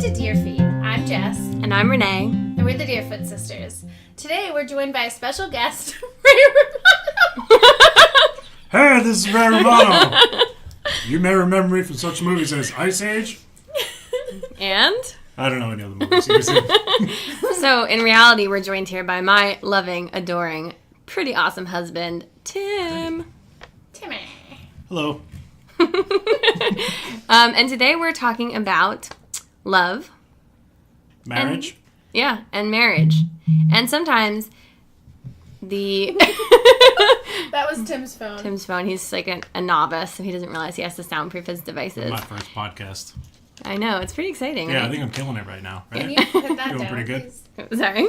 to Deerfeet. I'm Jess. And I'm Renee. And we're the Deerfoot Sisters. Today we're joined by a special guest, Hey, this is Ray Romano. You may remember me from such movies as Ice Age. And? I don't know any other movies he was in. So, in reality, we're joined here by my loving, adoring, pretty awesome husband, Tim. Timmy. Hello. And today we're talking about love. Marriage. And marriage. And sometimes the... That was Tim's phone. Tim's phone. He's like a novice, so he doesn't realize he has to soundproof his devices. My first podcast. I know. It's pretty exciting. Yeah, right? I think I'm killing it right now. Right? Can you put that Doing down, pretty good. please? Sorry.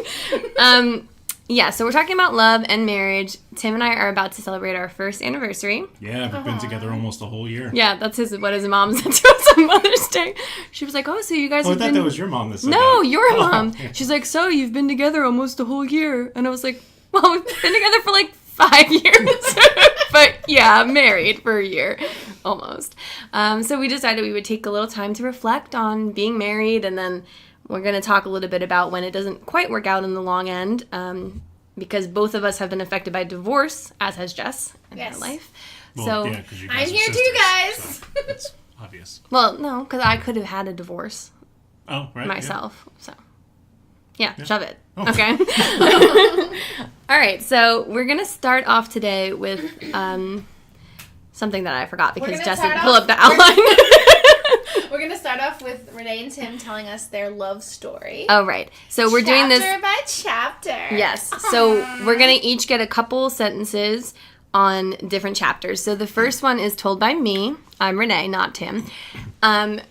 Yeah, so we're talking about love and marriage. Tim and I are about to celebrate our first anniversary. Yeah, we've been together almost a whole year. Yeah, that's what his mom said to us on Mother's Day. She was like, "Oh, so you guys Oh, I have thought been..." that was your mom that said No, that. your Oh, mom. yeah. She's like, "So you've been together almost a whole year," and I was like, "Well, we've been together for like 5 years, but yeah, married for a year, almost." So we decided we would take a little time to reflect on being married, and then we're going to talk a little bit about when it doesn't quite work out in the long end, because both of us have been affected by divorce, as has Jess in her life. Well, So, yeah, 'cause you guys I'm are here too, sisters, guys. so it's obvious. well, no, because I could have had a divorce Oh, right. myself. So, yeah, shove it. Oh. Okay. All right, so we're going to start off today with something that I forgot because gonna Jess start didn't pull off- up the outline. We're going to start off with Renee and Tim telling us their love story. Oh, right. So we're doing this. Chapter by chapter. Yes. So we're going to each get a couple sentences on different chapters. So the first one is told by me. I'm Renee, not Tim. And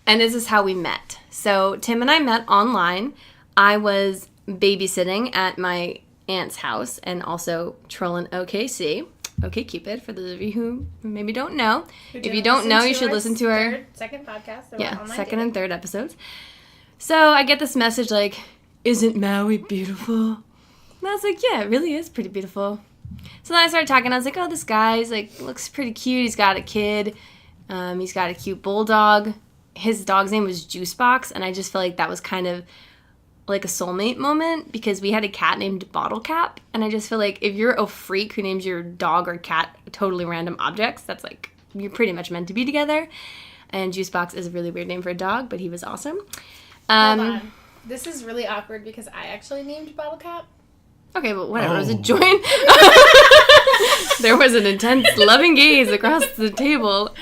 this is how we met. So Tim and I met online. I was babysitting at my aunt's house and also trolling OKC. OkCupid, for those of you who maybe don't know. If you don't know, you should listen to our second podcast. second and third episodes. So I get this message like, "Isn't Maui beautiful?" And I was like, "Yeah, it really is pretty beautiful." So then I started talking. I was like, "Oh, this guy's like looks pretty cute. He's got a kid. He's got a cute bulldog. His dog's name was Juicebox," and I just feel like that was kind of like a soulmate moment because we had a cat named Bottle Cap, and I just feel like if you're a freak who names your dog or cat totally random objects, that's like you're pretty much meant to be together. And Juicebox is a really weird name for a dog, but he was awesome. Hold on. This is really awkward because I actually named Bottle Cap. Okay, but whatever. It was a Oh. joint. There was an intense loving gaze across the table.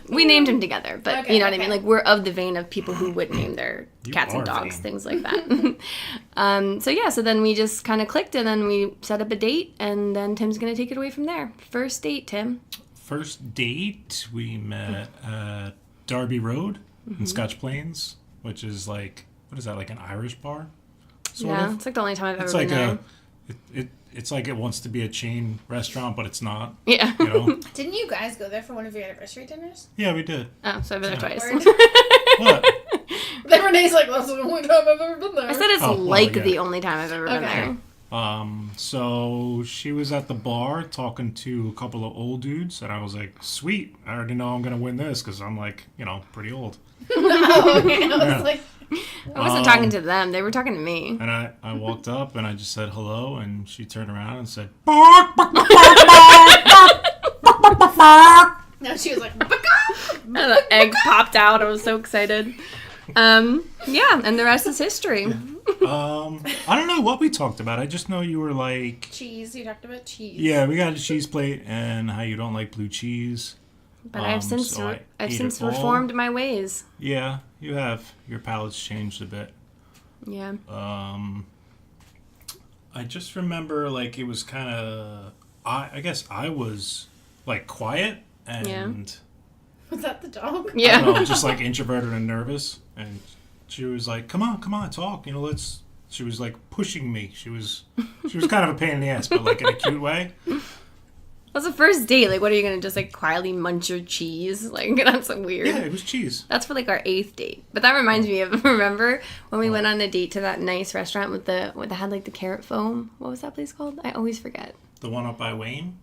We named him together, but Okay, you know what I okay. mean? Like, we're of the vein of people who would name their You cats and are dogs, vain. things like that. So then we just kind of clicked, and then we set up a date, and then Tim's going to take it away from there. First date, Tim. First date, we met at Derby Road in Scotch Plains, which is like, what is that, like an Irish bar? Sort of. It's like the only time I've ever It's been like there. it's like it wants to be a chain restaurant, but it's not. Yeah. You know? Didn't you guys go there for one of your anniversary dinners? Yeah, we did. Oh, so I've been there twice. Word. What? Then Renee's like, "That's the only time I've ever been there." I said it's Oh, well, like yeah. the only time I've ever been Okay. there. So she was at the bar talking to a couple of old dudes, and I was like, "Sweet, I already know I'm gonna win this because I'm like, pretty old." Oh, okay. I was Yeah. like, I wasn't talking to them. They were talking to me. And I walked up and I just said hello, and she turned around and said, no, she was like, And the egg popped out. I was so excited. Yeah, and the rest is history. I don't know what we talked about. I just know you were like, cheese. You talked about cheese. yeah, we got a cheese plate and how you don't like blue cheese. But I've since so I I've ate since it all. reformed my ways. Yeah, you have. Your palate's changed a bit. Yeah. I just remember like it was kind of, I guess I was like quiet and Was that the dog? I Yeah. don't know, just like introverted and nervous. And she was like, come on, talk. Let's. She was like pushing me. She was kind of a pain in the ass, but like in a cute way. That's the first date. Like, what are you gonna just like quietly munch your cheese? Like, that's so weird. Yeah, it was cheese. That's for like our 8th date. But that reminds me of remember when we went on a date to that nice restaurant with the had like the carrot foam. What was that place called? I always forget. The one up by Wayne.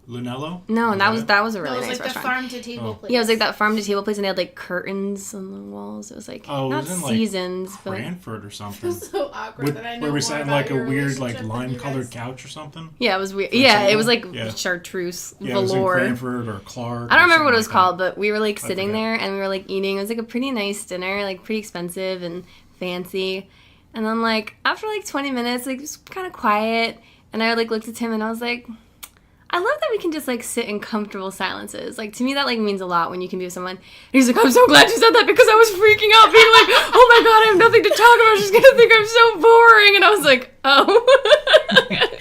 Lunello? No, and that was a No, really it was nice like the restaurant. farm to table place. Yeah, it was like that farm to table place, and they had like curtains on the walls. It was like Oh, it not was in, like, seasons, but Cranford or It something. was so awkward With, that I know where we more sat in about like a your weird like relationship than lime you colored guys. couch or something. yeah, it was weird. Like Yeah, it was like yeah. chartreuse Yeah, it was in velour. Cranford or Clark. I don't or remember what it was something called, like but we were like sitting forget. there and we were like eating. It was like a pretty nice dinner, like pretty expensive and fancy. And then like after like 20 minutes, like just kind of quiet, and I like looked at Tim and I was like, I love that we can just like sit in comfortable silences. Like to me that like means a lot when you can be with someone. And he's like, I'm so glad you said that because I was freaking out being like, oh my god, I have nothing to talk about. She's gonna think I'm so boring. And I was like, oh.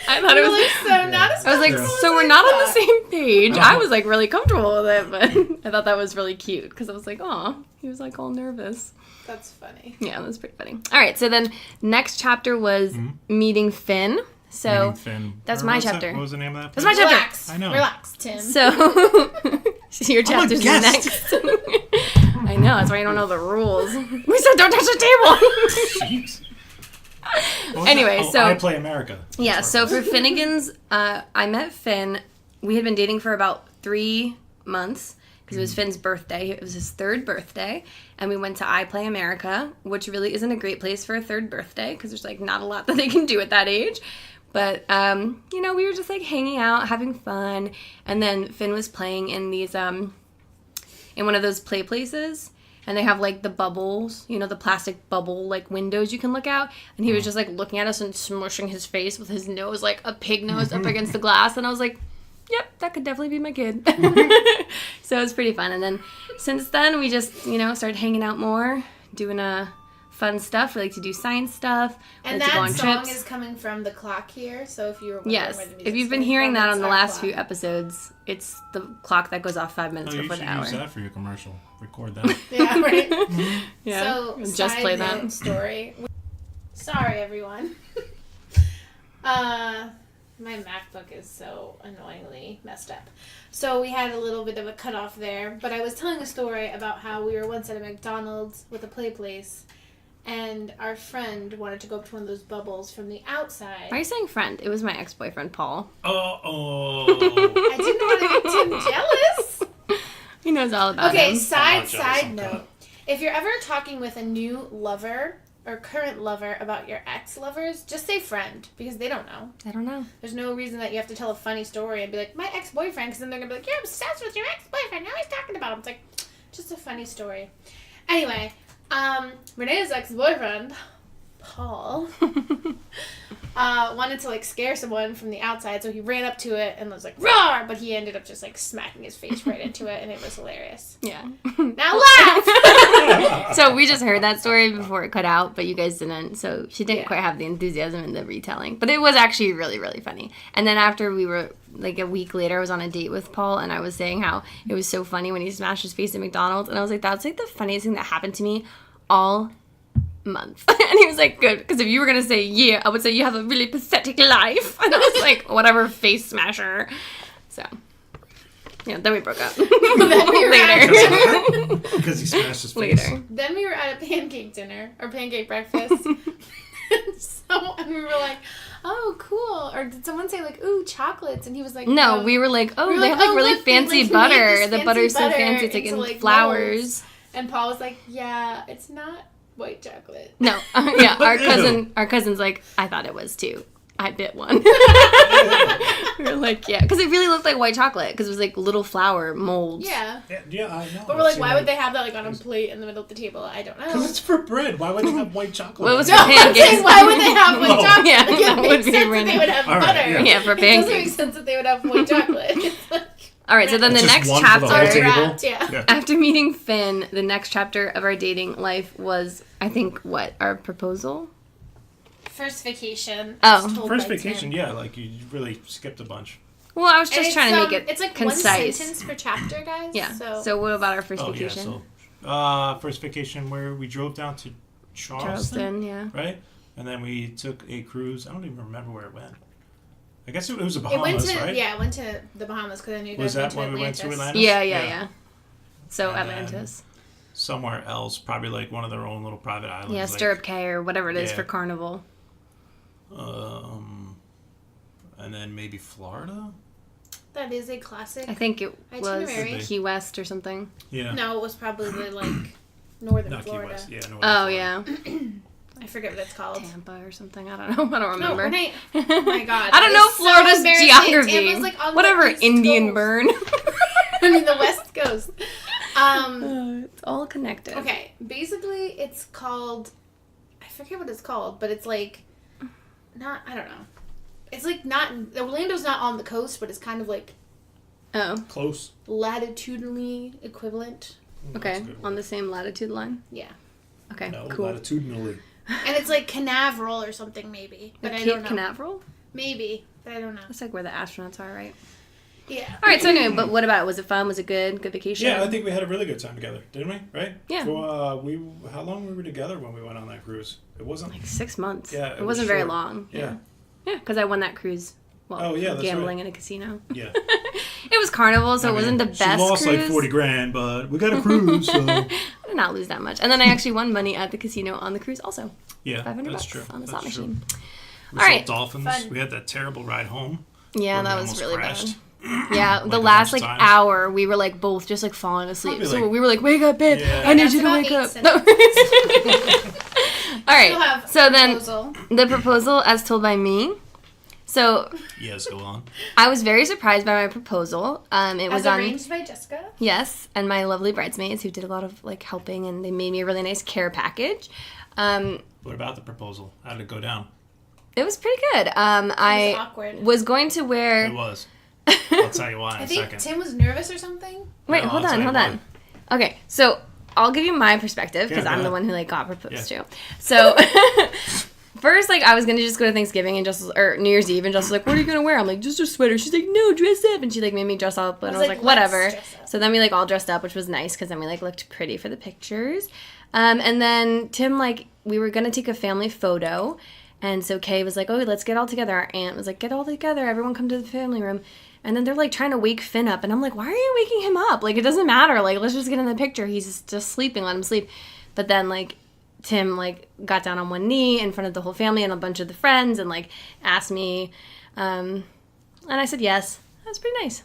I thought it was Really, so not as I was like, Yeah. so we're not on the same page. Uh-huh. I was like really comfortable with it, but I thought that was really cute because I was like, oh, he was like all nervous. That's funny. Yeah, that was pretty funny. All right, so then next chapter was meeting Finn. So Meeting Finn. that's Or my what's that- chapter. What was the name of that? That's my place? chapter. Relax. I know. Relax, Tim. So your chapter's guest. next. I know, that's why you don't know the rules. We said don't touch the table. Jeez. What was Anyway, that? Oh, so- I Play America. Yeah, That's so what it for Finnegan's, I met Finn. We had been dating for about 3 months because it was Finn's birthday. It was his 3rd birthday. And we went to I Play America, which really isn't a great place for a 3rd birthday because there's like not a lot that they can do at that age. But, you know, we were just like hanging out, having fun. And then Finn was playing in these, in one of those play places. And they have like the bubbles, you know, the plastic bubble like windows you can look out. And he was just like looking at us and smushing his face with his nose, like a pig nose up against the glass. And I was like, yep, that could definitely be my kid. So it was pretty fun. And then since then, we just, you know, started hanging out more, doing fun stuff. We like to do science stuff. We And like to go that on song trips. is coming from the clock here, so if you were wondering Yes, where the if music's you've been coming hearing from, that it's on the our last clock. few episodes, it's the clock that goes off 5 minutes Oh, you before should the hour. use that for your commercial. Record that. Yeah, right. Yeah, So, just side play note that. story. Sorry, everyone. My MacBook is so annoyingly messed up. So we had a little bit of a cutoff there, but I was telling a story about how we were once at a McDonald's with a play place, and our friend wanted to go up to one of those bubbles from the outside. Why are you saying friend? It was my ex-boyfriend, Paul. Oh. I didn't want to make Tim jealous. He knows all about Okay, him. I'm side not jealous, I'm note. If you're ever talking with a new lover or current lover about your ex-lovers, just say friend, because they don't know. I don't know. There's no reason that you have to tell a funny story and be like, my ex-boyfriend, because then they're going to be like, you're obsessed with your ex-boyfriend, now he's talking about him. It's like, just a funny story. Anyway, Renee's ex-boyfriend, Paul, wanted to like scare someone from the outside, so he ran up to it and was like, roar! But he ended up just like smacking his face right into it, and it was hilarious. Yeah. Now laugh! So we just heard that story before it cut out, but you guys didn't. So she didn't Yeah. quite have the enthusiasm in the retelling. But it was actually really, really funny. And then after we were, like a week later, I was on a date with Paul, and I was saying how it was so funny when he smashed his face at McDonald's. And I was like, that's like the funniest thing that happened to me all month. And he was like, good, because if you were going to say, yeah, I would say you have a really pathetic life. And I was like, whatever, face smasher. So, yeah, then we broke up. Then we were Later. Because he smashed his face. Later. Then we were at a pancake dinner, or pancake breakfast. And we were like, oh, cool. Or did someone say, like, ooh, chocolates? And he was like, No, we were like, oh, We were they like, have like oh, really look, they, fancy like, made butter. this The fancy butter's so butter fancy. It's like into, in like, flowers. molds. And Paul was like, yeah, it's not white chocolate. No, yeah, our cousin's like, I thought it was too. I bit one. We were like, yeah, because it really looked like white chocolate because it was like little flower molds. Yeah. Yeah, I know. But we're like, why would they have that, like, on a plate in the middle of the table? I don't know. Because it's for bread. Why would they have white chocolate? Well, it was No, for I'm saying, pancakes. why would they have white Oh. chocolate? Yeah, Like, that it would makes be sense that random. they would have All right, butter. yeah. Yeah, for It doesn't make pancakes. sense that they would have white chocolate. It's like, All right, so then the It's just next one for the whole chapter, table. wrapped, yeah. Yeah. after meeting Finn, the next chapter of our dating life was, I think, what, our proposal? First vacation. Oh. as told First by vacation, Tim. yeah, like you really skipped a bunch. Well, I was And just trying to make it It's like concise. 1 sentence per chapter, guys. Yeah. So, So what about our first Oh, vacation? yeah, so first vacation where we drove down to Charleston, yeah. right? And then we took a cruise. I don't even remember where it went. I guess it was the it went Bahamas, to right? it went to the Bahamas because I knew you Was guys that went to when we went to Atlantis. Atlantis? Yeah. Yeah. So And Atlantis. Somewhere else, probably like one of their own little private islands. Yeah, like, Stirrup Cay or whatever it is Yeah. for Carnival. And then maybe Florida. That is a classic. I think it was Itinerary. Key West or something. Yeah. No, it was probably the, northern Not Key Florida. West. Yeah. Northern Oh, Florida. yeah. I forget what it's called. Tampa or something. I don't know. I don't No, remember. Renee. Oh my god. I don't that know is so Florida's embarrassing. geography. Tampa's, like, on the Whatever, East Indian Coast. burn. I mean, the West Coast. It's all connected. Okay, basically, it's called. I forget what it's called, but it's like. Not. I don't know. It's like not. Orlando's not on the coast, but it's kind of like Oh, Close. latitudinally equivalent. okay. That's a good On word. the same latitude line? Yeah. Okay, No, cool. latitudinally. And it's like Canaveral or something, maybe. But I Cape don't know. Canaveral? Maybe, but I don't know. That's like where the astronauts are, right? Yeah. All right, so anyway, but what about it? Was it fun? Was it good? Good vacation? Yeah, I think we had a really good time together, didn't we? Right? Yeah. So, how long were we together when we went on that cruise? It wasn't. Like 6 months. Yeah, It it was wasn't very short. long. Yeah. Yeah, because I won that cruise. Well, Oh, yeah, that's gambling right. in a casino. Yeah. It was Carnival, so I it wasn't mean, the best She lost cruise. like 40 grand, but we got a cruise, so. I did not lose that much. And then I actually won money at the casino on the cruise also. Yeah, 500 that's bucks true. on the That's slot true. machine. We All saw right. dolphins. Fun. We had that terrible ride home. Yeah, where we that was almost really crashed. bad. Yeah, the Like, a last bunch like of times. hour, we were like both just like falling asleep. Probably, So like- we were like, "Wake up, babe! Yeah. I need That's you to about wake 8 up." sentences. All Still right. have So then proposal. the proposal, as told by me. So Yes, go on. I was very surprised by my proposal. It was As on arranged by Jessica. yes, and my lovely bridesmaids who did a lot of like helping, and they made me a really nice care package. What about the proposal? How did it go down? It was pretty good. It was I awkward. was going to wear. It was. I'll tell you why in I a think second. Tim was nervous or something. Wait, No, hold I'll on, tell you hold on. Okay, so I'll give you my perspective because Yeah, go I'm the ahead. one who like got proposed to. So first, like I was gonna just go to Thanksgiving and just or New Year's Eve and just like, what are you gonna wear? I'm like, just a sweater. She's like, no, dress up, and she like made me dress up, and I was like, "Let's whatever. dress up." So then we like all dressed up, which was nice because then we like looked pretty for the pictures. And then Tim like we were gonna take a family photo. And so Kay was like, oh, let's get all together. Our aunt was like, get all together. Everyone come to the family room. And then they're like trying to wake Finn up. And I'm like, why are you waking him up? Like, it doesn't matter. Like, let's just get in the picture. He's just sleeping. Let him sleep. But then, like, Tim, like, got down on one knee in front of the whole family and a bunch of the friends and, like, asked me. And I said yes. That was pretty nice.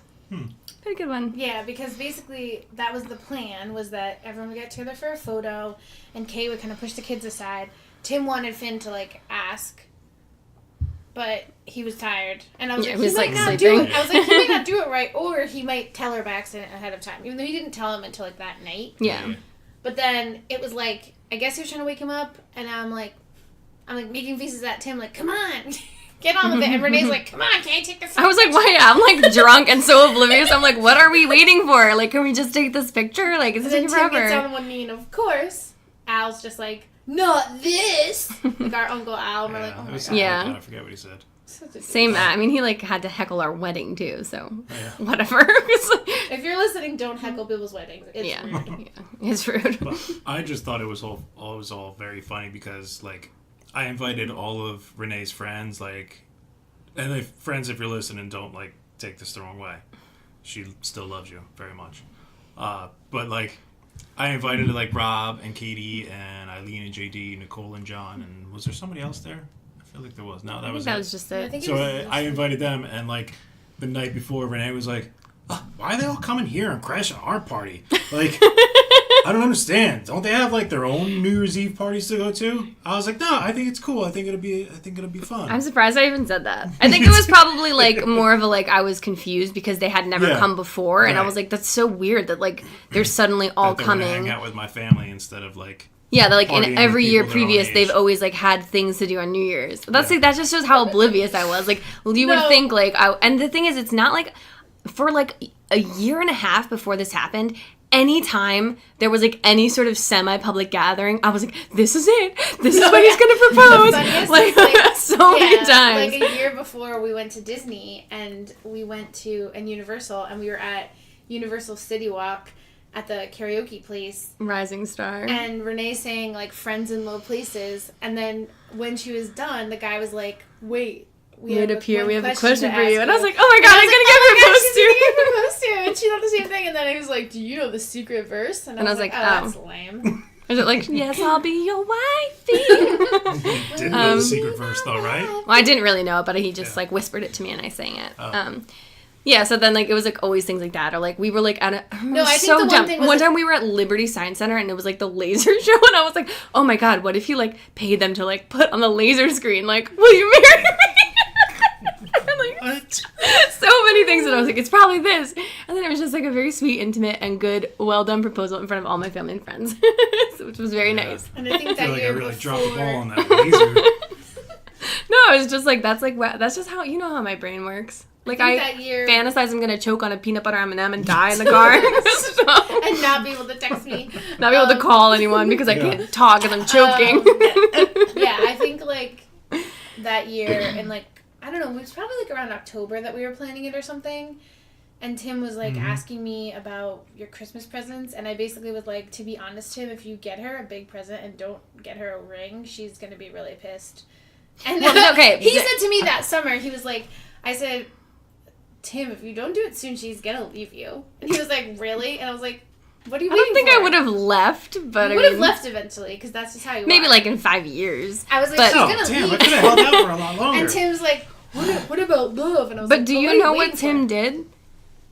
Pretty good one. Yeah, because basically that was the plan, was that everyone would get together for a photo, and Kay would kind of push the kids aside. Tim wanted Finn to, like, ask, but he was tired. And I was Yeah, like, he was, might like, not sleeping. do it. I was like, he might not do it right, or he might tell her by accident ahead of time, even though he didn't tell him until, like, that night. Yeah. But then it was like, I guess he was trying to wake him up, and I'm like making faces at Tim, like, come on, get on with it. And Renee's like, come on, can I take this? I was like, why? I'm like drunk and so oblivious. I'm like, what are we waiting for? Like, can we just take this picture? Like, it's And then taking Tim gets forever. on one knee, and of course, Al's just like, not this. Like our Uncle Al, and we're like, oh it my was god. Yeah. something like that. I forget what he said. Such a Same. douche. I mean, he like had to heckle our wedding too. So Yeah. whatever. It's like- If you're listening, don't heckle people's weddings. It's yeah. rude. Yeah. It's rude. But I just thought it was all very funny because like I invited all of Renee's friends, like, and if friends, if you're listening, don't like take this the wrong way. She still loves you very much. But like I invited like Rob and Katie and Eileen and JD, Nicole and John, and was there somebody else there? I feel like there was. No, that I was think that it. was just I it. think So it was I invited them, and like the night before, Renee was like, "Why are they all coming here and crashing our party? Like, I don't understand. Don't they have like their own New Year's Eve parties to go to?" I was like, "No, I think it's cool. I think it'll be fun." I'm surprised I even said that. I think it was probably like more of a like I was confused because they had never Yeah. come before, and I Right. was like, that's so weird that like they're suddenly all That they're gonna coming. hang out with my family instead of like. Yeah, they're like partying in with every year people their own previous, age. they've always like had things to do on New Year's. That's Yeah. like that just shows how oblivious I was. Like you would No. think like and the thing is, it's not like for like a year and a half before this happened. Anytime there was like any sort of semi-public gathering, I was like, "This is it. This is No, what he's yeah. gonna The propose." funniest Like, is, like, so many times. Like a year before, we went to Disney, and we went to Universal, and we were at Universal City Walk at the karaoke place. Rising star. And Renee sang like "Friends in Low Places," and then when she was done, the guy was like, "Wait, We have a question to for you," ask and I was like, "Oh my god, I'm gonna "Oh get my God, proposed she's to." gonna get proposed to," and she thought the same thing. And then he was like, "Do you know the secret verse?" And I was like, "Oh, that's lame." Is it like, "Yes, I'll be your wifey"? Didn't know the secret verse though, right? Well, I didn't really know it, but he just Yeah. like whispered it to me and I sang it. Oh. Yeah, so then, like, it was, like, always things like that. Or, like, we were, like, at a... No, I think so the one dumb. thing was, One like- time we were at Liberty Science Center, and it was, like, the laser show, and I was like, oh, my God, what if you, like, paid them to, like, put on the laser screen, like, will you marry me? And, like, What? so many things, and I was like, it's probably this. And then it was just, like, a very sweet, intimate, and good, well-done proposal in front of all my family and friends, which was very nice. And I think I that feel like I year really before, dropped the ball on that laser. No, it's just, like, that's just how, you know how my brain works. Like, I I think that year- fantasize I'm gonna choke on a peanut butter M&M and die in the car. So- and not be able to text me. Not be able to call anyone because I Yeah. can't talk and I'm choking. Yeah, I think like that year and like I don't know, it was probably like around October that we were planning it or something. And Tim was like asking me about your Christmas presents, and I basically was like, to be honest, Tim, if you get her a big present and don't get her a ring, she's gonna be really pissed. And Well, okay, he but- said to me that summer, he was like, I said, Tim, if you don't do it soon, she's gonna leave you. And he was like, really? And I was like, what are you I waiting don't think for? I would have left, but You I would have mean, left eventually, because that's just how you maybe are. like in 5 years. I was like, but- she's Oh, gonna damn, I leave. could have held out for a lot longer. And Tim's like, what about love? And I was But like, do "Well, you what are know what waiting Tim for?" did?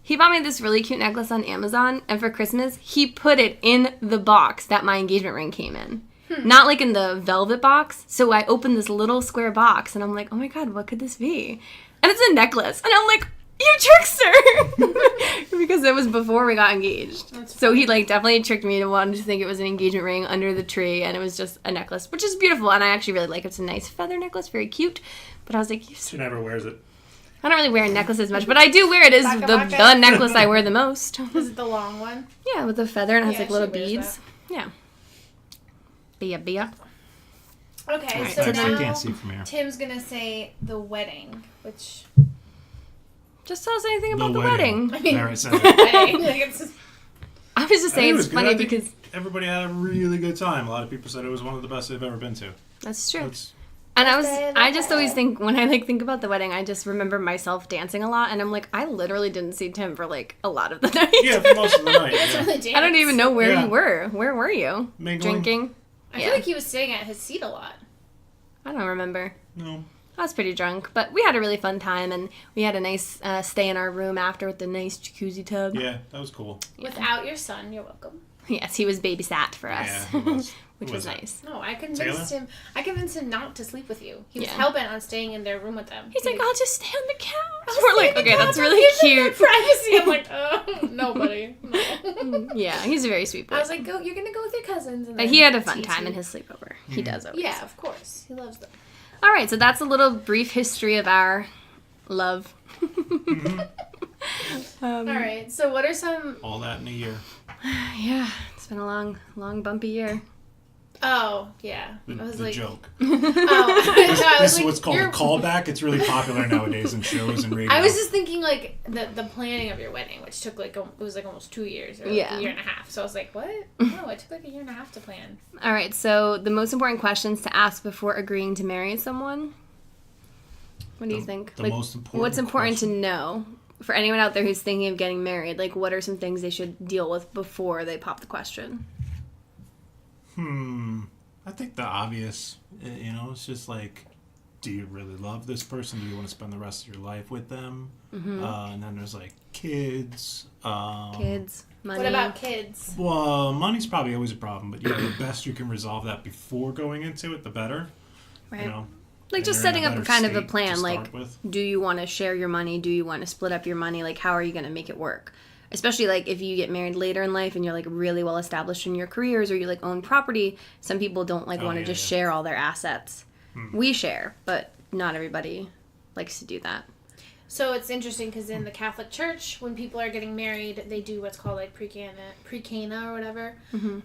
He bought me this really cute necklace on Amazon, and for Christmas, he put it in the box that my engagement ring came in. Not like in the velvet box. So I opened this little square box, and I'm like, oh my God, what could this be? And it's a necklace. And I'm like, you trickster! Because it was before we got engaged. So he like definitely tricked me to want to think it was an engagement ring under the tree, and it was just a necklace, which is beautiful, and I actually really like it. It's a nice feather necklace, very cute. But I was like, She never wears it. I don't really wear necklaces much, but I do wear it. It's Baka the baka. necklace I wear the most. Is it the long one? Yeah, with the feather and it has Yeah, like little she wears beads. Yeah. Bia. Okay, Alright, so so I then- now can't see from here. Tim's gonna say the wedding, which Just tell us anything about the wedding. I mean- There, I said it. wedding, like it's just, I was just I think saying it it's was good. funny I think because everybody had a really good time. A lot of people said it was one of the best they've ever been to. that's true. It's, And Birthday, I just always birthday. think when I like think about the wedding, I just remember myself dancing a lot, and I'm like, I literally didn't see Tim for like a lot of the night. yeah, for most of the night. that's Yeah. really dance. I don't even know where Yeah. you were. Where were you? Mingling? Drinking? I Yeah. feel like he was staying at his seat a lot. I don't remember. No. I was pretty drunk, but we had a really fun time, and we had a nice stay in our room after with the nice jacuzzi tub. Yeah, that was cool. Without your son, you're welcome. Yes, he was babysat for us, Yeah, he was. which Who was was it? nice. No, I convinced him. I convinced him not to sleep with you. He was Yeah. hell bent on staying in their room with them. He's like, I'll just stay on the couch. I'll We're stay like, in the okay, couch, that's I'll really give them cute. Privacy. I'm like, oh, no, buddy. No. Yeah, he's a very sweet boy. I was like, go. You're gonna go with your cousins. And But then he had a fun TT. time in his sleepover. He does always. Yeah, of course. He loves them. All right, so that's a little brief history of our love. All right. So, what are some? All that in a year. Yeah, it's been a long, bumpy year. Oh, yeah. The, I was the like, joke. oh, no, I was This is like, what's called you're- a callback. It's really popular nowadays in shows and radio. I was just thinking like the planning of your wedding, which took like it was like almost 2 years or like Yeah. a year and a half. So I was like, what? No, it took like a year and a half to plan. All right, so the most important questions to ask before agreeing to marry someone. What do you think? the most important What's important question? to know for anyone out there who's thinking of getting married? Like, what are some things they should deal with before they pop the question? I think the obvious, you know, it's just like, do you really love this person? Do you want to spend the rest of your life with them? And then there's like kids. Kids, money. What about kids? Well, money's probably always a problem, but yeah, the best you can resolve that before going into it, the better. Right. You know, Like and just you're in setting up a better kind of a state to plan. start Like, with. do you want to share your money? Do you want to split up your money? Like, how are you going to make it work? Especially like if you get married later in life and you're like really well established in your careers or you like own property, some people don't like want to yeah, just yeah. share all their assets. We share, but not everybody likes to do that. So it's interesting because in the Catholic Church, when people are getting married, they do what's called like pre-cana or whatever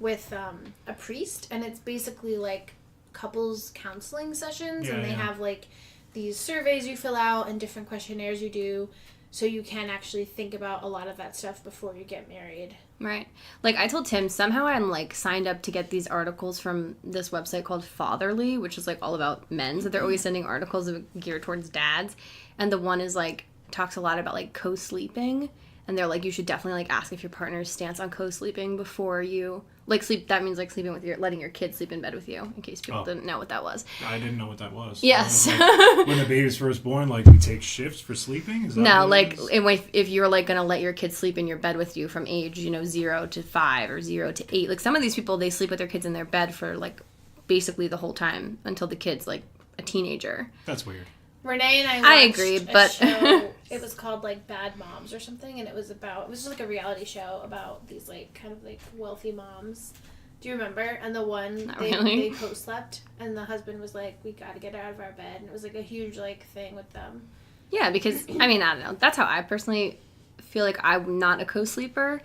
with a priest, and it's basically like couples counseling sessions, Yeah, and they yeah. have like these surveys you fill out and different questionnaires you do, so you can actually think about a lot of that stuff before you get married. Right. Like I told Tim, somehow I'm like signed up to get these articles from this website called Fatherly, which is like all about men. So they're always sending articles geared towards dads. And the one is like talks a lot about like co-sleeping And they're like, you should definitely, like, ask if your partner's stance on co-sleeping before you, like, sleep. That means, like, sleeping with letting your kids sleep in bed with you, in case people didn't know what that was. I didn't know what that was. Yes. Like, when the baby's first born, like, we take shifts for sleeping? Is that No, what it like, is? if you're, like, going to let your kids sleep in your bed with you from age, 0 to 5 or 0 to 8. Like, some of these people, they sleep with their kids in their bed for, like, basically the whole time until the kid's, like, a teenager. That's weird. Renee and I watched agree, a but show. It was called like Bad Moms or something, and it was just like a reality show about these like kind of like wealthy moms. Do you remember? And the one Not they really. co-slept, and the husband was like, "We got to get out of our bed," and it was like a huge like thing with them. Yeah, because, I mean, I don't know. That's how I personally feel like I'm not a co-sleeper.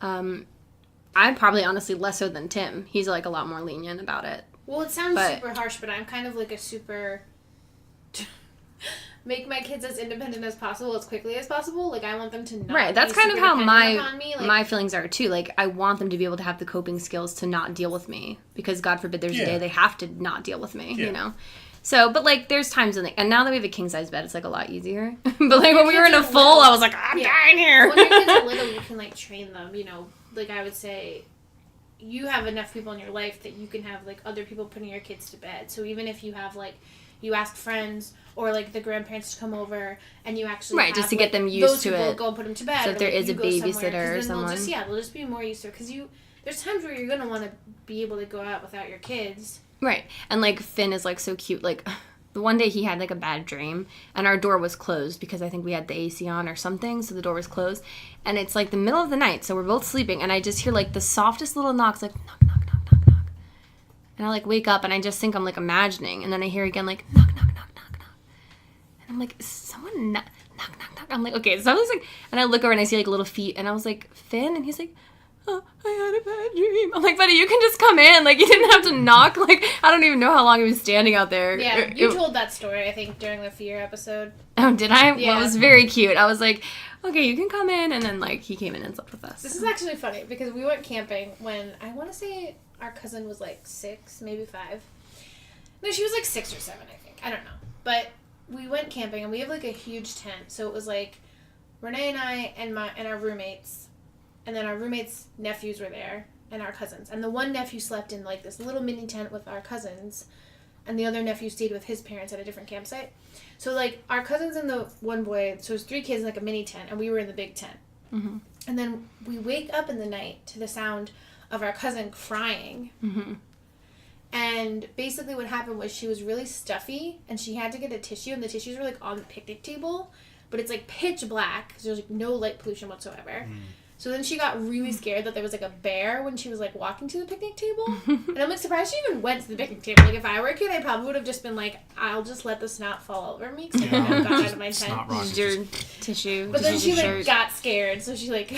I'm probably honestly lesser than Tim. He's like a lot more lenient about it. Well, it sounds But- super harsh, but I'm kind of like a super make my kids as independent as possible as quickly as possible. Like I want them to not Right, that's be kind of super how dependent upon me. Like, my feelings are too. Like, I want them to be able to have the coping skills to not deal with me, because God forbid there's a Yeah. day they have to not deal with me, Yeah. So, but like, there's times when, and now that we have a king size bed, it's like a lot easier. But like when we were in kids a are full, little- I was like, I'm Yeah. dying here. when your kids are little, you can like train them. Like I would say, you have enough people in your life that you can have like other people putting your kids to bed. So even if you have like, you ask friends or like the grandparents to come over, and you actually Right, have, just to like, get them used those to people it. go and put them to bed. So or, if there like, is you a go somewhere, 'cause babysitter or then someone. they'll just be more used to it. Because there's times where you're gonna want to be able to go out without your kids. Right. And like Finn is like so cute. Like the one day he had like a bad dream and our door was closed because I think we had the AC on or something, so the door was closed. And it's like the middle of the night, so we're both sleeping, and I just hear like the softest little knocks, like knock, knock, knock, knock, knock. And I like wake up and I just think I'm like imagining, and then I hear again like knock, knock, knock, knock, knock. And I'm like, is someone knock, knock, knock, knock. I'm like, okay, so I was like, and I look over and I see like little feet, and I was like, Finn, and he's like, oh, I had a bad dream. I'm like, buddy, you can just come in. Like, you didn't have to knock. Like, I don't even know how long he was standing out there. Yeah, you told that story, I think, during the Fear episode. Oh, did I? Yeah. Well, it was very cute. I was like, okay, you can come in. And then, like, he came in and slept with us. This is actually funny because we went camping when I want to say our cousin was like 6, maybe 5. No, she was like 6 or 7, I think. I don't know. But we went camping and we have like a huge tent. So it was like Renee and I and our roommates, and then our roommates' nephews were there and our cousins. And the one nephew slept in like this little mini tent with our cousins, and the other nephew stayed with his parents at a different campsite. So like our cousins and the one boy, so it was 3 kids in like a mini tent, and we were in the big tent. Mm-hmm. And then we wake up in the night to the sound of our cousin crying. Mm-hmm. And basically what happened was she was really stuffy, and she had to get a tissue, and the tissues were like on the picnic table, but it's like pitch black because there's like no light pollution whatsoever. So then she got really scared that there was like a bear when she was like walking to the picnic table. And I'm like surprised she even went to the picnic table. Like if I were a kid, I probably would have just been like, I'll just let the snot fall over me because I got out of my Snot tent. rockets. Just your tissue. But then just she your like shirt. got scared, so she like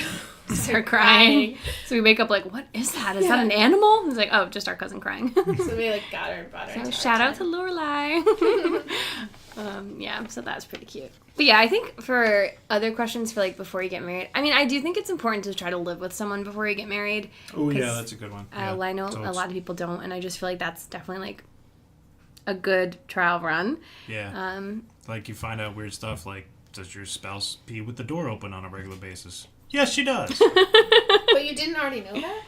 Start crying. So we wake up like, what is that? Is that an animal? It's like, oh, just our cousin crying. So we like got her and brought her. So into our shout out tent. to Lorelai. Yeah, so that's pretty cute. But yeah, I think for other questions for like before you get married, I mean, I do think it's important to try to live with someone before you get married. Oh, yeah, 'Cause, that's a good one. Yeah. I know a lot of people don't, and I just feel like that's definitely like a good trial run. Yeah. Like, you find out weird stuff like, does your spouse pee with the door open on a regular basis? Yes, she does. But you didn't already know that?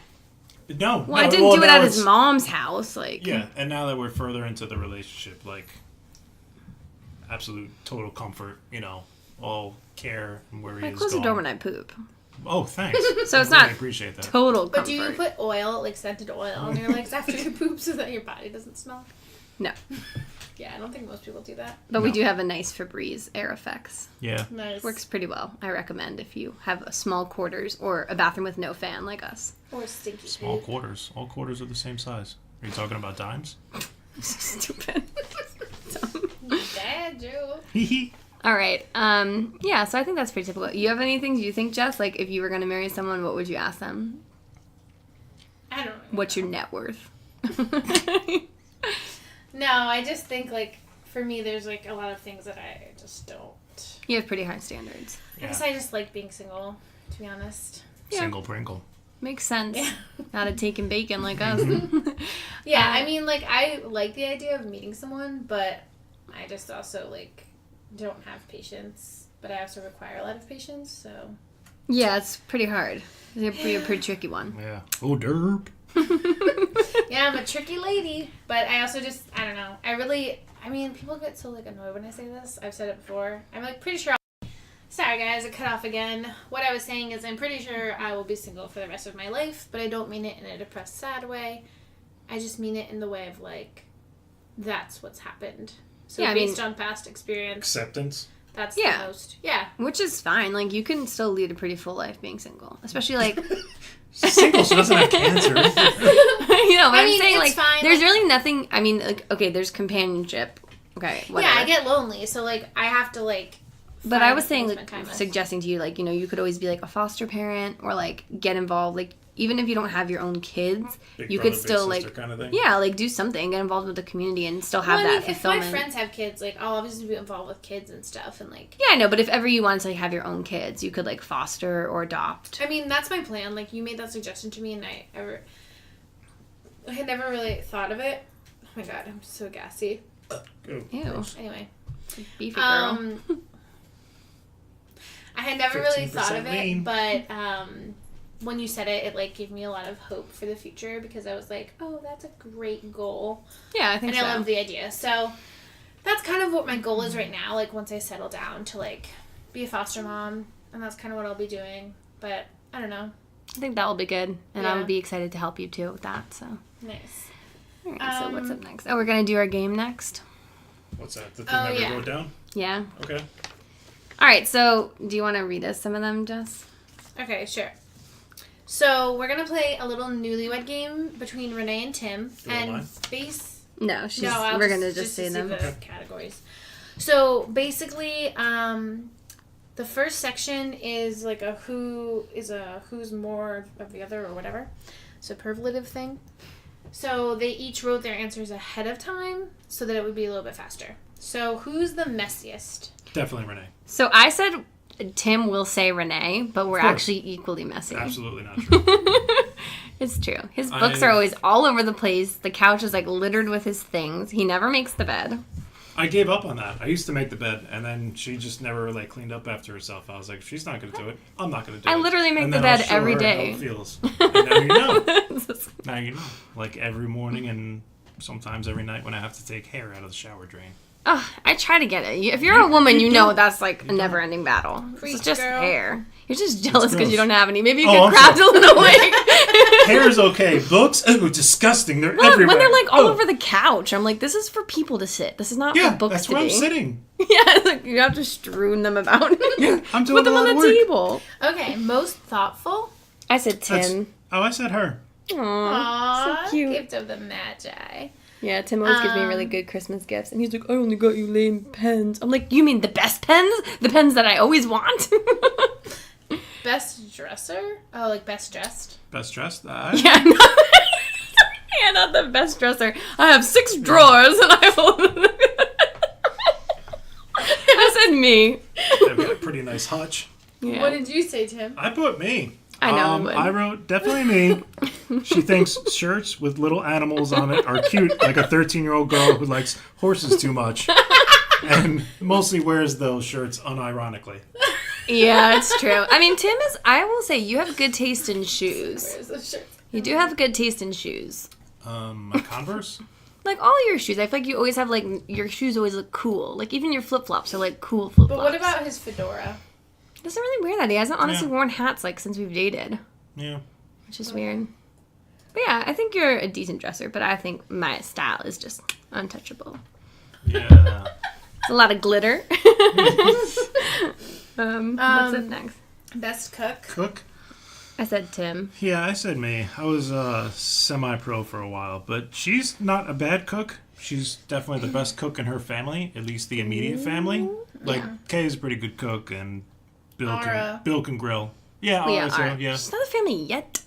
No. Well, I no, didn't do it now at his it's- mom's house, like. Yeah, and now that we're further into the relationship, like, absolute total comfort, all care and where he I is close the going. door when I poop. Oh, thanks. So it's I really not appreciate that. Total comfort. But do you put oil, like scented oil, on your legs after you poop so that your body doesn't smell? No. Yeah, I don't think most people do that. But we No. do have a nice Febreze Air Effects. Yeah. Nice. Works pretty well. I recommend if you have a small quarters or a bathroom with no fan like us. Or stinky Small poop. quarters. All quarters are the same size. Are you talking about dimes? Stupid. Dad joke. All right. Yeah, so I think that's pretty typical. You have anything, do you think, Jess? Like, if you were going to marry someone, what would you ask them? I don't know. What's your net worth? No, I just think, like, for me, there's, like, a lot of things that I just don't. You have pretty high standards. I guess I just like being single, to be honest. Yeah. Single Pringle. Makes sense. Yeah. Not a taking bacon like us. Yeah, I mean, like, I like the idea of meeting someone, but I just also, like, don't have patience. But I also require a lot of patience, so... Yeah, it's pretty hard. It's a pretty tricky one. Yeah. Oh, derp. Yeah, I'm a tricky lady, but I also just, I don't know. I mean, people get so, like, annoyed when I say this. I've said it before. I'm, like, pretty sure Sorry, guys, I cut off again. What I was saying is I'm pretty sure I will be single for the rest of my life, but I don't mean it in a depressed, sad way. I just mean it in the way of, like, that's what's happened. So Yeah, based on past experience, Acceptance. that's Yeah. the most. Yeah. Which is fine. Like, you can still lead a pretty full life being single. Especially, like, She's single. She doesn't have cancer. you know, but I I'm mean, saying, it's like, fine, there's like- really nothing, I mean, like, okay, there's companionship. Okay, whatever. Yeah, I get lonely, so, like, I have to, like... But find I was saying, people to like, spend time with. suggesting to you, like, you know, you could always be, like, a foster parent or, like, get involved. Like, even if you don't have your own kids, Big you brother, could still, big sister like, kind of thing. yeah, like, do something, get involved with the community and still have Well, I that mean, if my fulfillment. friends have kids, like, I'll obviously be involved with kids and stuff, and, like... Yeah, I know, but if ever you wanted to, like, have your own kids, you could, like, foster or adopt. I mean, that's my plan. Like, you made that suggestion to me, and I had never really thought of it. Oh my god, I'm so gassy. Oh, Ew. gross. Anyway. Beefy girl. I had never really 15% thought of it, lean. but when you said it, it, like, gave me a lot of hope for the future, because I was like, oh, that's a great goal. Yeah, I think And so. I love the idea. So, that's kind of what my goal is right now, like, once I settle down to, like, be a foster mom, and that's kind of what I'll be doing. But, I don't know. I think that will be good, and I Yeah. would be excited to help you, too, with that, so. Nice. All right, so what's up next? Oh, we're going to do our game next? What's that? The thing Oh, that we yeah. wrote down? Yeah. Okay. All right, so do you want to read us some of them, Jess? Okay, sure. So, we're going to play a little newlywed game between Renee and Tim. You want and mine? No, we're going to just say see them. the categories. So, basically, the first section is like a who's more of the other or whatever. Superlative thing. So, they each wrote their answers ahead of time so that it would be a little bit faster. So, who's the messiest? Definitely Renee. So I said Tim will say Renee, but we're Of course. actually equally messy. Absolutely not true. It's true. His books are always all over the place. The couch is like littered with his things. He never makes the bed. I gave up on that. I used to make the bed, and then she just never like cleaned up after herself. I was like, if she's not going to do it, I'm not going to do it. I literally make And the then I'll bed show every her day. How it feels. And now you know. Now you know. Like every morning and sometimes every night when I have to take hair out of the shower drain. Oh, I try to get it. If you're a woman, you know that's like a never-ending battle. Preach, It's just girl. hair. You're just jealous because you gross. don't have any. Maybe you Oh, can I'm craft a sorry. little wig. Hair's okay. Books? Oh, disgusting. They're Look, everywhere. when they're like all Oh, over the couch, I'm like, this is for people to sit. This is not Yeah, for books that's to where I'm be. sitting. Yeah, like you have to strewn them about. Yeah, I'm doing Put them a on lot the of work. table. Okay, most thoughtful? I said That's- Tim. Oh, I said her. Aww, Aww, so cute. gift of the Magi. Yeah, Tim always gives me really good Christmas gifts, and he's like, I only got you lame pens. I'm like, you mean the best pens? The pens that I always want? Best dresser? Oh, like best dressed? Best dressed? Yeah, yeah, not the best dresser. I have 6 drawers, and I will... I said me. They've got a pretty nice hutch. Yeah. What did you say, Tim? I put me. I know you would. I wrote definitely me. She thinks shirts with little animals on it are cute, like a 13-year-old girl who likes horses too much, and mostly wears those shirts unironically. Yeah, it's true. I mean, Tim is, I will say, you have good taste in shoes. Where's the shirt? You do have good taste in shoes. My Converse. Like, all your shoes. I feel like you always have, like, your shoes always look cool. Like, even your flip-flops are, like, cool flip-flops. But what about his fedora? He doesn't really wear that. He hasn't honestly Yeah. worn hats, like, since we've dated. Yeah. Which is weird. But yeah, I think you're a decent dresser, but I think my style is just untouchable. Yeah. It's a lot of glitter. What's up next? Best cook? Cook. I said Tim. Yeah, I said me. I was semi-pro for a while, but she's not a bad cook. She's definitely the best cook in her family, at least the immediate family. Like, Kay is a pretty good cook, and Ara. Bill can grill. Yeah, Yeah, Ara, too, alright. yeah. She's not a family yet.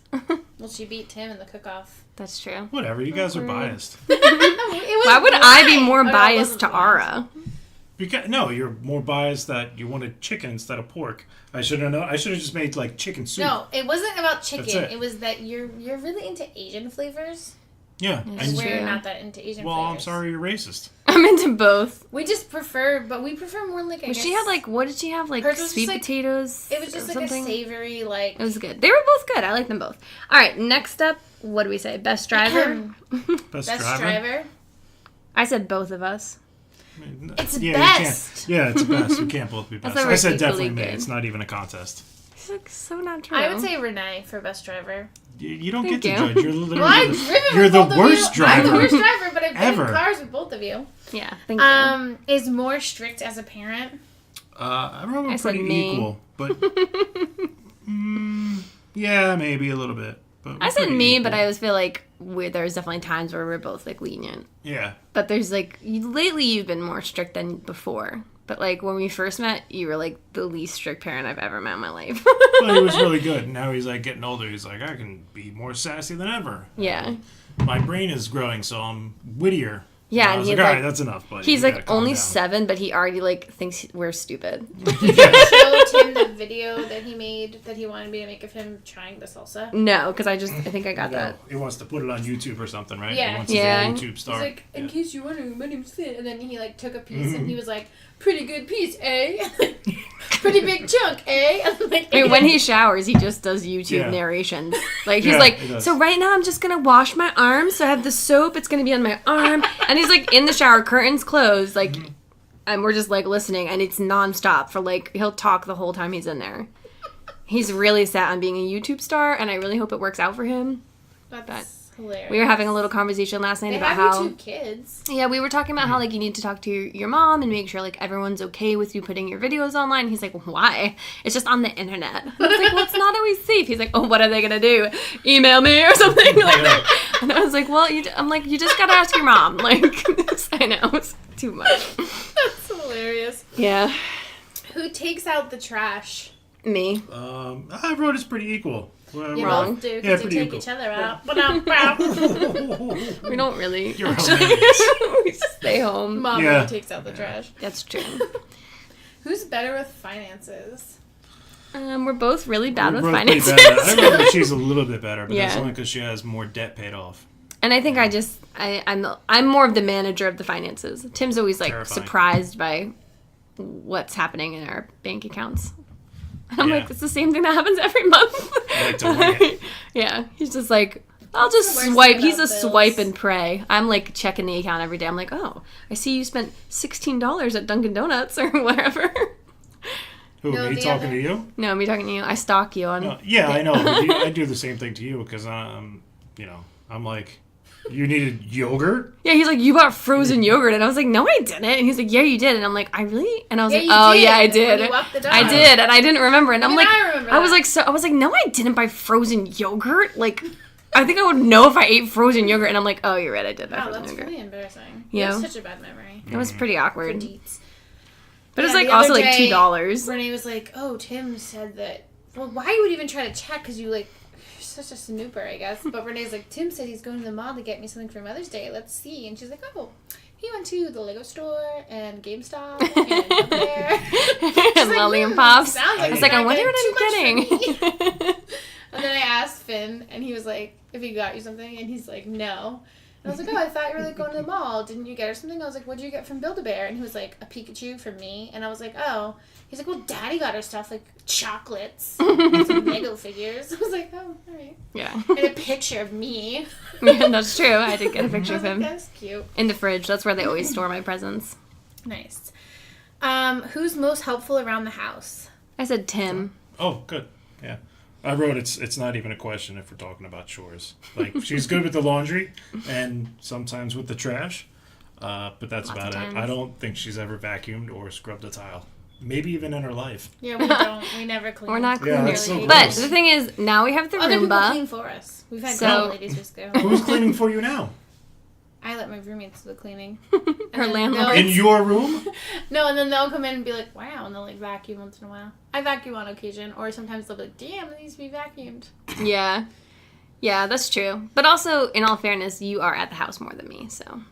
Well, she beat Tim in the cook-off. That's true. Whatever, you guys are biased. Why would I be more Oh, no, it biased wasn't to biased. Ara? Because, no, you're more biased that you wanted chicken instead of pork. I should have known. I should have just made like chicken soup. No, it wasn't about chicken. That's it. It was that you're really into Asian flavors. Yeah. Yeah. And, We're True. not that into Asian well, flavors. I'm sorry, you're racist. I'm I'm into both. We prefer more like, I But guess. she had like, what did she have? Like Hers was sweet just, like- potatoes? It was just or like something? a savory, like... It was good. They were both good. I like them both. All right, next up, what do we say? Best driver? Best Best driver. driver. I said both of us. I mean, It's you best. can't- it's best. We can't both be best. thought we I were said equally definitely me. good. It's not even a contest. It's like so not true. I would say Renee for best driver. You don't Thank get to you. judge. You're literally Well, I've driven you're with the both of worst you. I'm the driver worst driver, but I've been ever. in cars with both of you. Yeah, thank you. Is more strict as a parent. I remember I said pretty me. equal, but yeah, maybe a little bit. But I we're said pretty me, equal. but I always feel like there's definitely times where we're both like lenient. Yeah. But there's like lately you've been more strict than before. But like when we first met, you were like the least strict parent I've ever met in my life. Well, he was really good. Now he's like getting older. He's like, I can be more sassy than ever. Yeah. My brain is growing, so I'm wittier. Yeah, And I and was he's like, all like- right, that's enough. But He's you gotta like calm only down. 7, but he already like thinks we're stupid. Did you show Tim the video that he made that he wanted me to make of him trying the salsa? No, because I think I got No, that. he wants to put it on YouTube or something, right? Yeah. He wants Yeah. his own YouTube star. He's like, in Yeah. case you're wondering, my name's Finn. And then he like took a piece and he was like, pretty good piece, eh? Pretty big chunk, eh? I'm like, I mean, when he showers, he just does YouTube Yeah. narrations. Like he's Yeah, like, he does. so right now I'm just gonna wash my arms. So I have the soap. It's gonna be on my arm, and he's like in the shower, curtains closed, like, and we're just like listening, and it's nonstop for like he'll talk the whole time he's in there. He's really set on being a YouTube star, and I really hope it works out for him. That's hilarious. We were having a little conversation last night They about have how. YouTube kids. Yeah, we were talking about how like you need to talk to your mom and make sure like everyone's okay with you putting your videos online. He's like, why? It's just on the internet. I was like, well, it's not always safe. He's like, oh, what are they gonna do? Email me or something like that? And I was like, well, I'm like, you just gotta ask your mom. Like, I know it's too much. That's hilarious. Yeah, Who takes out the trash? me. I wrote it's pretty equal. Well, You Wrong. both do Yeah, because you pretty take equal. each other out. Ba-dum-bum. We don't really. You're hilarious. We stay home. Mom Yeah. really takes out the trash. That's true. Who's better with finances? We're both really bad with We're both pretty finances. bad. I remember that she's a little bit better, but that's Yeah. only because she has more debt paid off. And I think I'm more of the manager of the finances. Tim's always like Terrifying. surprised by what's happening in our bank accounts. And I'm Yeah. like, it's the same thing that happens every month. I like to wing it. Yeah, he's just like, I'll What's just the worst swipe. thing He's a about bills? swipe and pray. I'm like checking the account every day. I'm like, oh, I see you spent $16 at Dunkin' Donuts or whatever. Who, No, me the talking other- to you? No, me talking to you. I stalk you on. Yeah, I know. But I do the same thing to you because I'm like, you needed yogurt? Yeah, he's like, you bought frozen yogurt, and I was like, no, I didn't. And he's like, yeah, you did. And I'm like, I really? And I was Yeah, like, you oh did. yeah, I When did. you walked the dog. I did, and I didn't remember. And I'm Even like, I remember was that. like, so I was like, no, I didn't buy frozen yogurt. Like, I think I would know if I ate frozen yogurt. And I'm like, oh, you're right, I did buy Wow, frozen that's yogurt. really embarrassing. Yeah. You have such a bad memory. It was pretty For awkward, deets. but it was Yeah, like the other also like day, $2. Renee was like, "Oh, Tim said that." Well, why you would even try to check? Because you're such a snooper, I guess. But Renee's like, Tim said he's going to the mall to get me something for Mother's Day. Let's see. And she's like, oh, he went to the Lego store and GameStop and Bear. And Lolly and Pops. Sounds I like was he's like, I not wonder getting what too I'm much from me. getting. And then I asked Finn, and he was like, if he got you something, and he's like, no. And I was like, oh, I thought you were like going to the mall. Didn't you get her something? I was like, what did you get from Build-A-Bear? And he was like, a Pikachu from me. And I was like, oh. He's like, well, Daddy got her stuff, like chocolates, and some Lego figures. I was like, oh, all right. Yeah. And a picture of me. Yeah, that's true. I did get a picture I of was like, him that's cute. in the fridge. That's where they always store my presents. Nice. Who's most helpful around the house? I said Tim. Oh, good. Yeah. I wrote it's not even a question if we're talking about chores. Like, she's good with the laundry and sometimes with the trash, but that's Lots of about it. times. I don't think she's ever vacuumed or scrubbed a tile. Maybe even in her life. Yeah, we don't. We never clean. We're not Yeah, cleaning. that's so Really. But gross. the thing is, now we have the Other people Roomba. clean for us. We've had So- couple ladies just go. Who's cleaning for you now? I let my roommates do the cleaning. Her then landlord. In your room? No, and then they'll come in and be like, wow, and they'll like vacuum once in a while. I vacuum on occasion, or sometimes they'll be like, damn, it needs to be vacuumed. Yeah. Yeah, that's true. But also, in all fairness, you are at the house more than me, so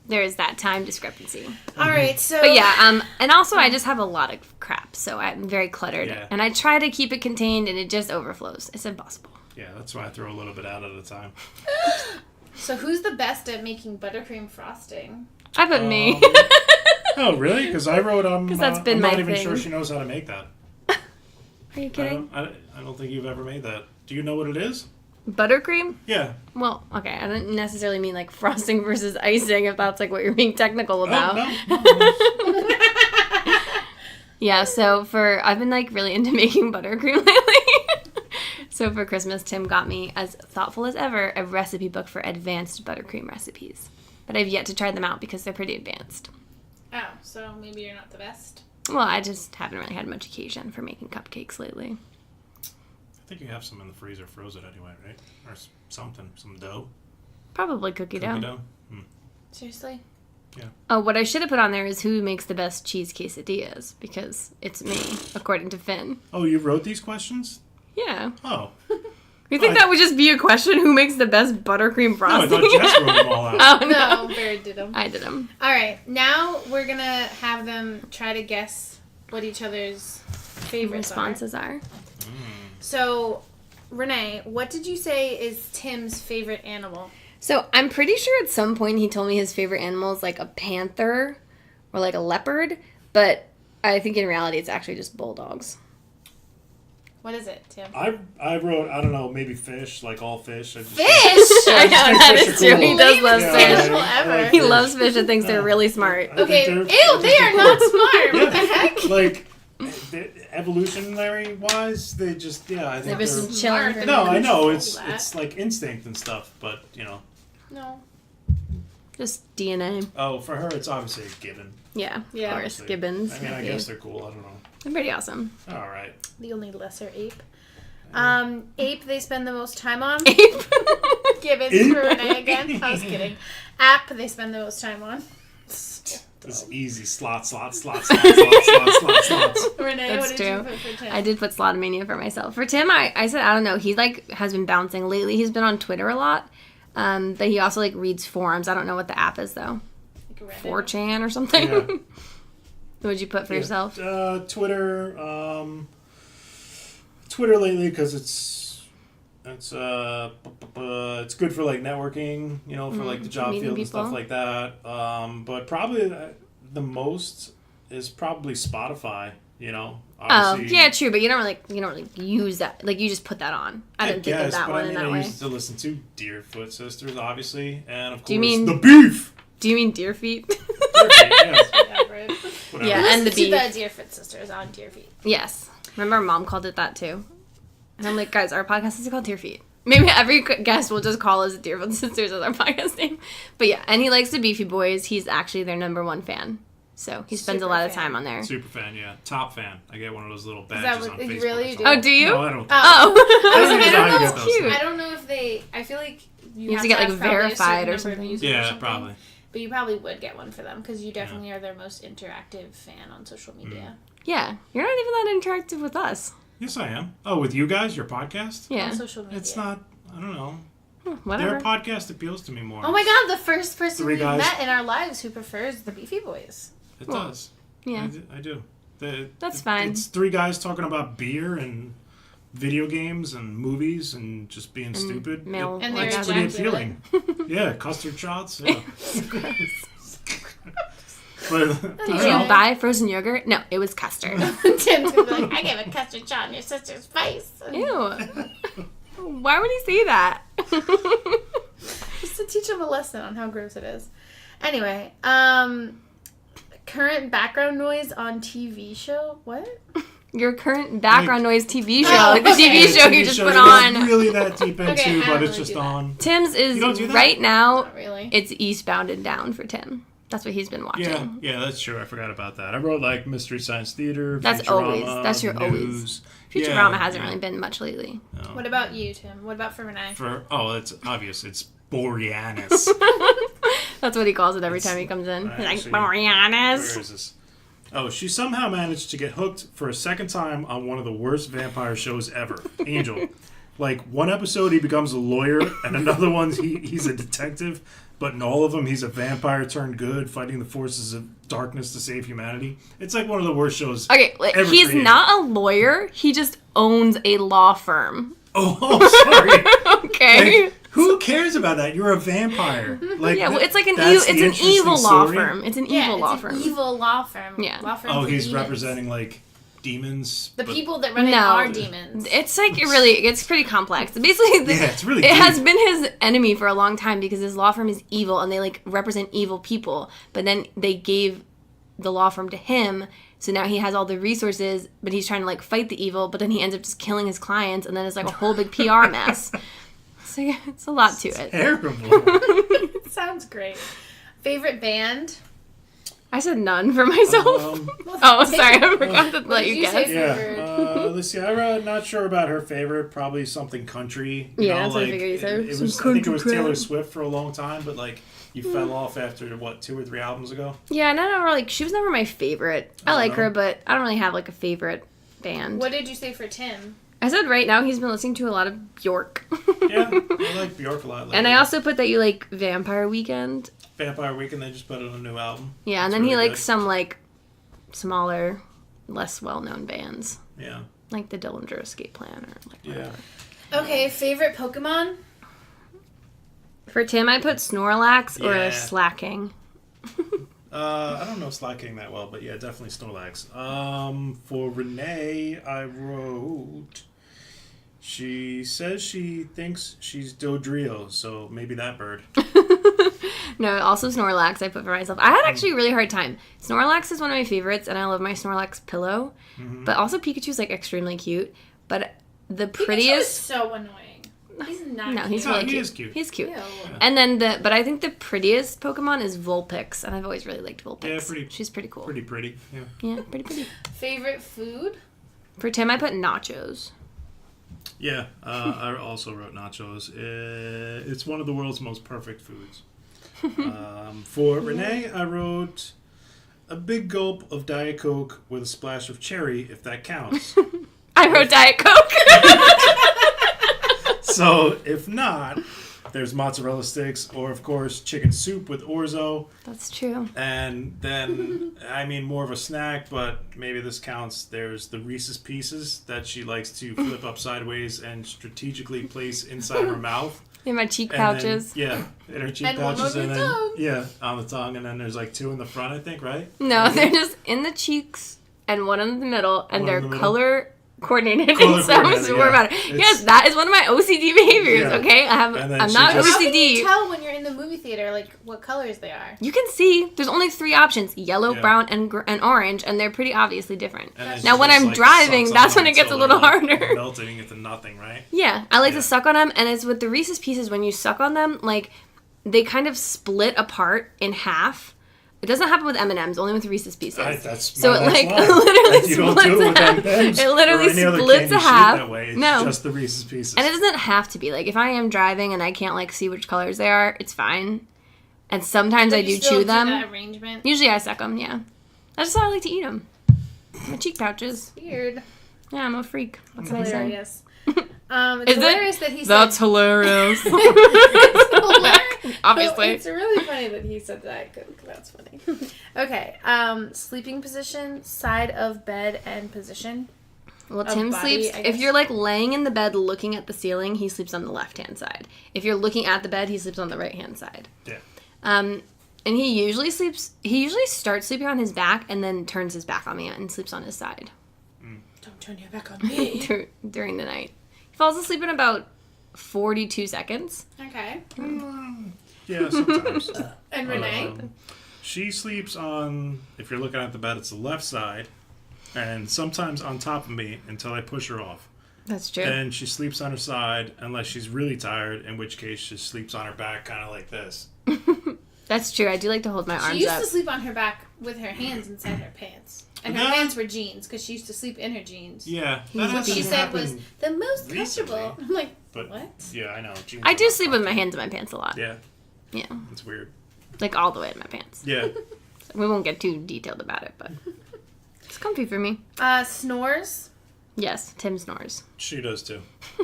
there is that time discrepancy. All right, so. But yeah, and also I just have a lot of crap, so I'm very cluttered. Yeah. And I try to keep it contained, and it just overflows. It's impossible. Yeah, that's why I throw a little bit out at a time. So who's the best at making buttercream frosting? I put me. Oh, really? Because I wrote, 'Cause that's been I'm my not even thing. sure she knows how to make that. Are you kidding? I don't think you've ever made that. Do you know what it is? Buttercream? Yeah. Well, okay. I don't necessarily mean like frosting versus icing if that's like what you're being technical about. Oh, no. Yeah, so I've been like really into making buttercream lately. So for Christmas, Tim got me, as thoughtful as ever, a recipe book for advanced buttercream recipes. But I've yet to try them out because they're pretty advanced. Oh, so maybe you're not the best. Well, I just haven't really had much occasion for making cupcakes lately. I think you have some in the freezer frozen anyway, right? Or something. Some dough. Probably cookie dough. Seriously? Oh, what I should have put on there is who makes the best cheese quesadillas, because it's me, according to Finn. Oh, you wrote these questions? Yeah. Oh. You think that would just be a question? Who makes the best buttercream No, I frosting? thought Jess wrote them all out. Oh, no. No, Barrett did them. I did them. All right, now we're going to have them try to guess what each other's favorites Responses are. So, Renee, what did you say is Tim's favorite animal? So I'm pretty sure at some point he told me his favorite animal is like a panther or like a leopard, but I think in reality it's actually just bulldogs. What is it, Tim? I wrote, I don't know, maybe fish, like all fish. Fish! I know, that fish is are true. cool. He does love Yeah, fish. Animal ever. He loves fish and thinks they're really smart. I think Okay, they're- ew, they are not smart. What the heck? Like, evolutionary wise, they just, I think They're just they're... chilling. Smart. No, I know, Control it's that. like instinct and stuff, but, No. Just DNA. Oh, for her, it's obviously a gibbon. Yeah, Yeah. of course. Obviously. Gibbons. I mean, I maybe. guess they're cool. I don't know. They're pretty awesome. All right. The only lesser ape. Ape they spend the most time on. Ape. Gibbons Ape? for Renee again. I was kidding. App they spend the most time on. This is easy. Slots. Renee, That's what did true. you put for Tim? I did put Slotomania for myself. For Tim, I said, I don't know. He, like, has been bouncing lately. He's been on Twitter a lot. But he also, like, reads forums. I don't know what the app is, though. Like a Reddit. 4chan or something? Yeah. What would you put for yourself? Twitter. Twitter lately because it's good for like networking, for like the job meeting field and stuff people. like that. But probably the most is probably Spotify. Oh, Obviously, yeah, true, but you don't really use that. Like, you just put that on. I didn't think of that but one I mean, in that I way. used to listen to Deerfoot Sisters, obviously, and of course Do you mean- the beef. Do you mean deer feet? Yes, Whatever. whatever. Yeah, and the Listen to beef. the Deerfoot Sisters on Deer Feet. Yes. Remember, our mom called it that, too. And I'm like, guys, our podcast is called Deer Feet. Maybe every guest will just call us Deerfoot Sisters as our podcast name. But yeah, and he likes the Beefy Boys. He's actually their #1 fan. So he spends a Super lot of fan. time on there. Super fan, yeah. Top fan. I get one of those little that badges what- on Facebook. really or you do? something. Oh, do you? No, I don't. Oh. I don't I even don't know how know. to get those Cute. things. I don't know if I feel like you have to get, have like, probably a certain verified or number of something. users or Yeah, something. probably. But you probably would get one for them because you definitely are their most interactive fan on social media. Yeah, you're not even that interactive with us. Yes, I am. Oh, with you guys, your podcast? Yeah. On social media. It's not. I don't know. Whatever. Their podcast appeals to me more. Oh my god, the first person Three we've guys. met in our lives who prefers the Beefy Boys. It Well, does. Yeah. I do. That's fine. It's 3 guys talking about beer and video games and movies and just being stupid. male And It's they're pretty ejaculate. appealing. Yeah, custard shots. Yeah. But, I Did don't you know. buy frozen yogurt? No, it was custard. Tim's gonna be like, I gave a custard shot in your sister's face. Ew. Why would he say that? Just to teach him a lesson on how gross it is. Anyway, current background noise on TV show. What? Your current background noise TV show. Oh, Like the okay. TV show you TV just show put you're not on. really that deep into, Okay, I but don't it's really just do that. on. Tim's is You don't do that? right now. Not really. It's Eastbound and Down for Tim. That's what he's been watching. Yeah, that's true. I forgot about that. I wrote like Mystery Science Theater. That's Futurama, always- that's your always. news. Futurama Yeah, hasn't yeah. really been much lately. No. What about you, Tim? What about for Renee? It's obvious. It's Boreanaz. That's what he calls it every time he comes in. He's like, Actually, Where Boreanaz. is this? Oh, she somehow managed to get hooked for a second time on one of the worst vampire shows ever, Angel. Like, one episode he becomes a lawyer, and another one he's a detective, but in all of them he's a vampire turned good, fighting the forces of darkness to save humanity. It's like one of the worst shows. Okay, like, ever he's created. not a lawyer. He just owns a law firm. Oh, sorry. Okay. Who cares about that? You're a vampire. Like, Yeah, well, it's like that's it's the an interesting evil law story? firm. It's an Yeah, evil it's law an firm. evil law firm. Yeah. Law firm Oh, for he's demons. representing like demons. The but- people that run it No. are demons. It's like it's pretty complex. Basically, Yeah, it's really it deep. has been his enemy for a long time because his law firm is evil and they like represent evil people. But then they gave the law firm to him, so now he has all the resources. But he's trying to like fight the evil. But then he ends up just killing his clients, and then it's like a whole big PR mess. So yeah, it's a lot to it. Terrible. It sounds great. Favorite band? I said none for myself. Well, Oh, take sorry, it. I forgot to What let did you you say? guess. Yeah, let's see. I'm not sure about her favorite. Probably something country. Yeah, that's what I figured you said. It Some was. I think it was country Taylor crap. Swift for a long time, but like you fell off after what 2 or 3 albums ago. Yeah, and I don't really. She was never my favorite. I like her, but I don't really have like a favorite band. What did you say for Tim? I said right now he's been listening to a lot of Bjork. Yeah, I like Bjork a lot. And I also put that you like Vampire Weekend. Vampire Weekend. They just put out a new album. Yeah, and It's then he really likes good. some like smaller, less well-known bands, Yeah, like the Dillinger Escape Plan or like yeah. whatever. Okay, favorite Pokemon? For Tim, I put Snorlax or Yeah. Slacking. I don't know Slacking that well, but yeah, definitely Snorlax. For Renee, I wrote. She says she thinks she's Dodrio, so maybe that bird. No, also Snorlax I put for myself. I had actually a really hard time. Snorlax is one of my favorites, and I love my Snorlax pillow. But also Pikachu's like extremely cute. But the Pikachu is prettiest... so annoying. He's not No, cute. he's No, really he cute. is cute. He's cute. Ew. And then but I think the prettiest Pokemon is Vulpix, and I've always really liked Vulpix. Yeah, pretty- She's pretty cool. Pretty. Yeah. Yeah, pretty pretty. Favorite food? For Tim, I put nachos. Yeah, I also wrote nachos. It's one of the world's most perfect foods. For Renee, I wrote a big gulp of Diet Coke with a splash of cherry, if that counts. I wrote Diet Coke. So if not, there's mozzarella sticks, or of course chicken soup with orzo, That's true. and then I mean more of a snack, but maybe this counts. There's the Reese's Pieces that she likes to flip up sideways and strategically place inside her mouth. In my cheek And pouches. then, yeah, in her cheek And one pouches, on and the then tongue. yeah, on the tongue, and then there's like 2 in the front, I think, right? No, they're just in the cheeks and one in the middle, and One they're in the middle? color coordinated. Color And so coordinated, more yeah. about it. It's- Yes, that is one of my OCD behaviors. Yeah. Okay, And then I'm she not just- How can you OCD. tell when you're in the movie theater, like, what colors they are? You can see there's only 3 options: yellow, Yeah. brown, and orange, and they're pretty obviously different. And then Now, she when just, I'm like, driving, sucks that's on when it gets a until little they're, like, harder. melting into nothing, right? Yeah, I like Yeah. to suck on them, and it's with the Reese's Pieces. When you suck on them, like they kind of split apart in half. It doesn't happen with M&Ms, only with Reese's Pieces. That's So my it next like line. literally If you don't splits do it with a half. M&Ms It literally or any other splits candy a shaped half. That way. It's No. just the Reese's Pieces. And it doesn't have to be. Like, if I am driving and I can't, like, see which colors they are, it's fine. And sometimes I But you do still chew them. that arrangement. Usually I suck them, yeah. That's just how I like to eat them. My cheek pouches. Weird. Yeah, I'm a freak. What can I say? Hilarious. It's Is it? hilarious that he That's said... hilarious. It's hilarious. Obviously. It's really funny that he said that. That's funny. Okay. Sleeping position, side of bed, and position. Well, Of Tim body, sleeps. I If guess. you're like laying in the bed looking at the ceiling, he sleeps on the left-hand side. If you're looking at the bed, he sleeps on the right-hand side. Yeah. And he usually sleeps. He usually starts sleeping on his back and then turns his back on me and sleeps on his side Don't turn your back on me. during the night. He falls asleep in about 42 seconds. Okay. Yeah, sometimes. And Renee? She sleeps on, if you're looking at the bed, it's the left side, and sometimes on top of me until I push her off. That's true. And she sleeps on her side unless she's really tired, in which case she sleeps on her back kind of like this. That's true. I do like to hold my She arms used up. to sleep on her back with her hands inside her pants. And her No. pants were jeans because she used to sleep in her jeans. Yeah, He's that a What she hasn't said was happened the most recently, comfortable. I'm like, but what? yeah, I know. Jeans I are do not sleep with my comfy. hands in my pants a lot. Yeah, Yeah. it's weird. Like all the way in my pants. Yeah, We won't get too detailed about it, but it's comfy for me. Snores. Yes, Tim snores. she does too. I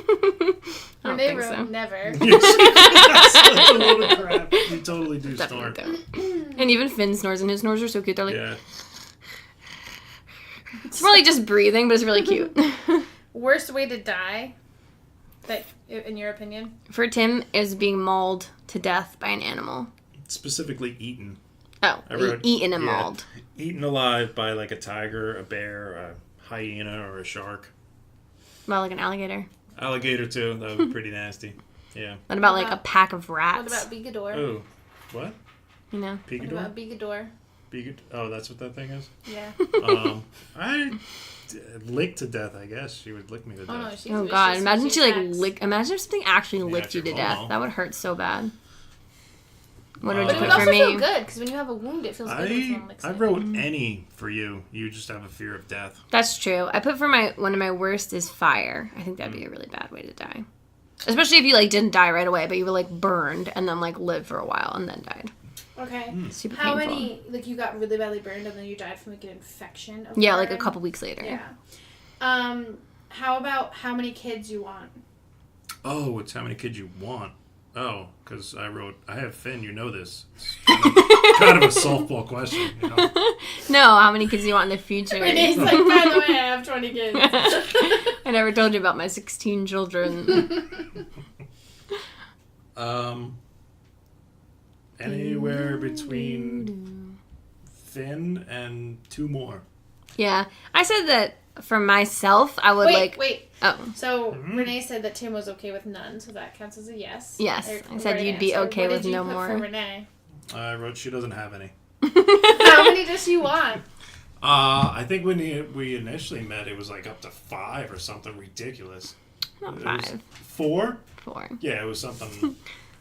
don't Renee think so. room, never. That's like a load of crap. You totally do snore. Definitely don't. And even Finn snores, and his snores are so cute. They're like, Yeah. it's really just breathing, but it's really cute. Worst way to die that in your opinion? For Tim, is being mauled to death by an animal. Specifically eaten. Oh, I wrote, eaten and mauled. Eaten alive by like a tiger, a bear, a hyena, or a shark. Well, like an alligator. Alligator too. That would be pretty nasty. Yeah. What about What like a about- pack of rats? What about Bigador? Oh, what? You know? What Picador? about Bigador? Oh, that's what that thing is. Yeah. I licked to death. I guess she would lick me to death. Oh no, she's Oh vicious God! when Imagine she like attacks. lick. Imagine if something actually Yeah, licked if you to you're death. Como. That would hurt so bad. What would But you But it put would for also me? feel good because when you have a wound, it feels good when someone licks I it. wrote any for you. You just have a fear of death. That's true. I put for one of my worst is fire. I think that'd be a really bad way to die. Especially if you like didn't die right away, but you were like burned and then like lived for a while and then died. Okay. Super How painful. many, like, you got really badly burned and then you died from, like, an infection of Yeah, like a burn? couple weeks later. Yeah. How about how many kids you want? Oh, it's how many kids you want. Oh, because I have Finn, you know this. It's kind of a softball question, you know? No, how many kids do you want in the future? Renee's like, by the way, I have 20 kids. I never told you about my 16 children. Anywhere between Finn and 2 more. Yeah. I said that for myself, I would wait. Oh. So, Renee said that Tim was okay with none, so that counts as a yes. Yes, Or I said right you'd be answer. okay What with did you no put more. For Renee? I wrote she doesn't have any. How many does she want? I think when we initially met, it was like up to 5 or something ridiculous. Not It was 5. 4? 4. Yeah, it was something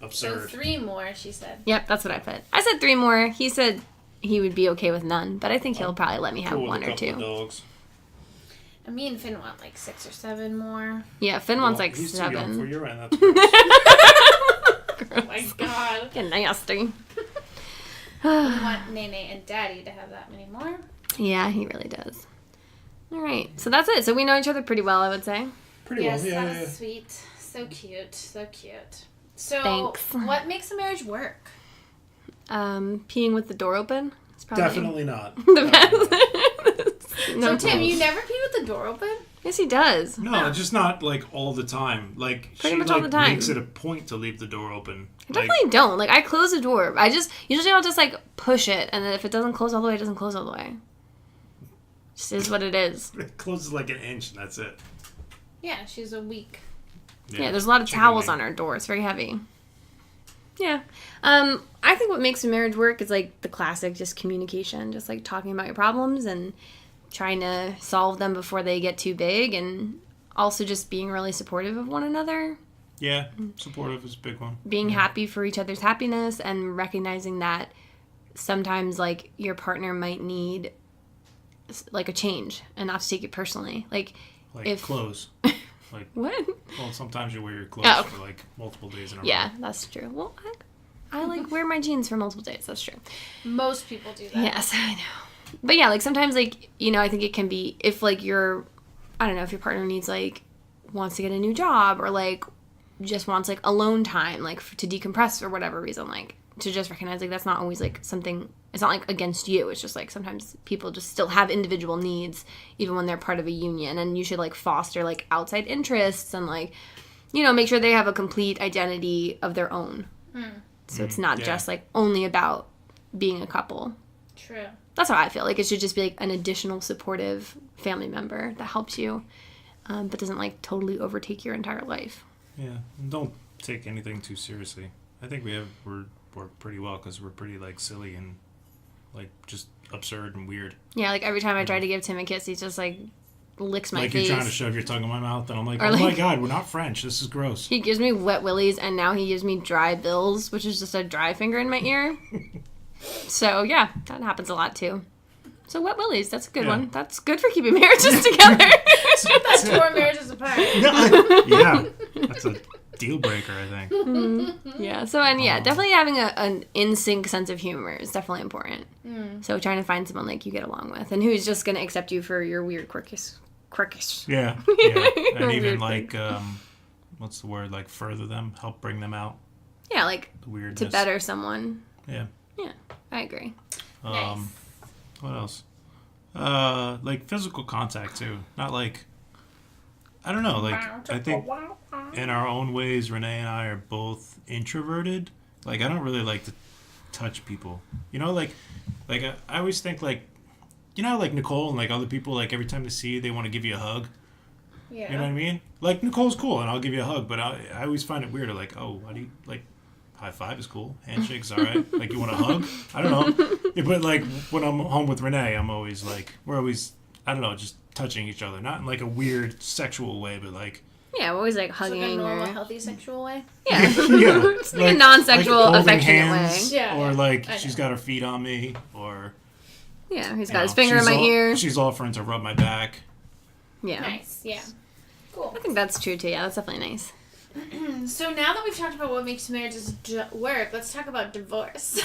So absurd. 3 more, she said. Yep, that's what I put. I said 3 more. He said he would be okay with none, but I think he'll probably let me have Cool with 1 a or couple of 2. dogs. And me and Finn want like 6 or 7 more. Yeah, Finn wants like He's too young for 7. you, and that's gross. Oh my god. Get nasty. We want Nene and Daddy to have that many more. Yeah, he really does. All right, so that's it. So we know each other pretty well, I would say. Pretty Yes, well, yeah, that yeah. was sweet. So cute. So cute. So, Thanks. what makes a marriage work? Peeing with the door open. It's probably Definitely not. the best. So, Tim, you never pee with the door open? Yes, he does. No, just not like all the time. Like Pretty she much all like the time. makes it a point to leave the door open. I definitely don't. Like, I close the door. I just, usually I'll just, like, push it, and then if it doesn't close all the way, it doesn't close all the way. Just is what it is. It closes like an inch, and that's it. Yeah, she's a weak. Yeah, there's a lot of towels on our door. It's very heavy. Yeah. I think what makes a marriage work is, like, the classic just communication. Just, like, talking about your problems and trying to solve them before they get too big, and also just being really supportive of one another. Yeah, supportive is a big one. Being happy for each other's happiness and recognizing that sometimes, like, your partner might need, like, a change and not to take it personally. Like if clothes. Like, what? well, sometimes you wear your clothes Oh. for like multiple days in a row. Yeah, that's true. Well, I like wear my jeans for multiple days. That's true. Most people do that. Yes, I know. But yeah, like sometimes, like, you know, I think it can be if like I don't know, if your partner needs like wants to get a new job or like just wants like alone time, like to decompress for whatever reason, like to just recognize like that's not always like something. It's not like against you. It's just like sometimes people just still have individual needs even when they're part of a union, and you should like foster like outside interests and like, you know, make sure they have a complete identity of their own. So it's not Yeah. just like only about being a couple. True. That's how I feel. Like it should just be like an additional supportive family member that helps you, but doesn't like totally overtake your entire life. Yeah, and don't take anything too seriously. I think we work pretty well because we're pretty like silly and like just absurd and weird. Yeah, like every time I try to give Tim a kiss, he's just like licks my like face. you're trying to shove your tongue in my mouth, and I'm like, Or, oh my like- god, we're not French. This is gross. He gives me wet willies, and now he gives me dry bills, which is just a dry finger in my ear. So yeah, that happens a lot too. So wet willies, that's a good Yeah. one. That's good for keeping marriages together. That's 4 marriages apart. Yeah, that's a deal breaker, I think. Yeah. So and yeah, definitely having an in sync sense of humor is definitely important. So trying to find someone like you get along with, and who's just gonna accept you for your weird quirkish. Yeah, yeah, and Weird even thing. like what's the word? Like further them, help bring them out. Yeah, like The weirdness. to better someone. Yeah. Yeah, I agree. Nice. What else? Like physical contact too. Not like I don't know. Like I think in our own ways, Renee and I are both introverted. Like, I don't really like to touch people. You know, like I always think, like, you know, like Nicole and, like, other people, like, every time they see you, they want to give you a hug. Yeah. You know what I mean? Like, Nicole's cool, and I'll give you a hug, but I always find it weird. Like, oh, how do you, like, high five is cool. Handshake's all right. Like, you want a hug? I don't know. Yeah, but, like, when I'm home with Renee, I'm always, like, we're always, I don't know, just touching each other. Not in, like, a weird sexual way, but, like... Yeah, we're always, like, So hugging like a normal, or... healthy sexual way? Yeah. Yeah. It's like a non-sexual, holding affectionate hands, way. Yeah, Or, yeah. like, I she's know. got her feet on me, or... Yeah, he's you got his know, finger in she's my ear. She's offering to rub my back. Yeah. Nice, yeah. Cool. I think that's true, too. Yeah, that's definitely nice. So now that we've talked about what makes marriages work, let's talk about divorce.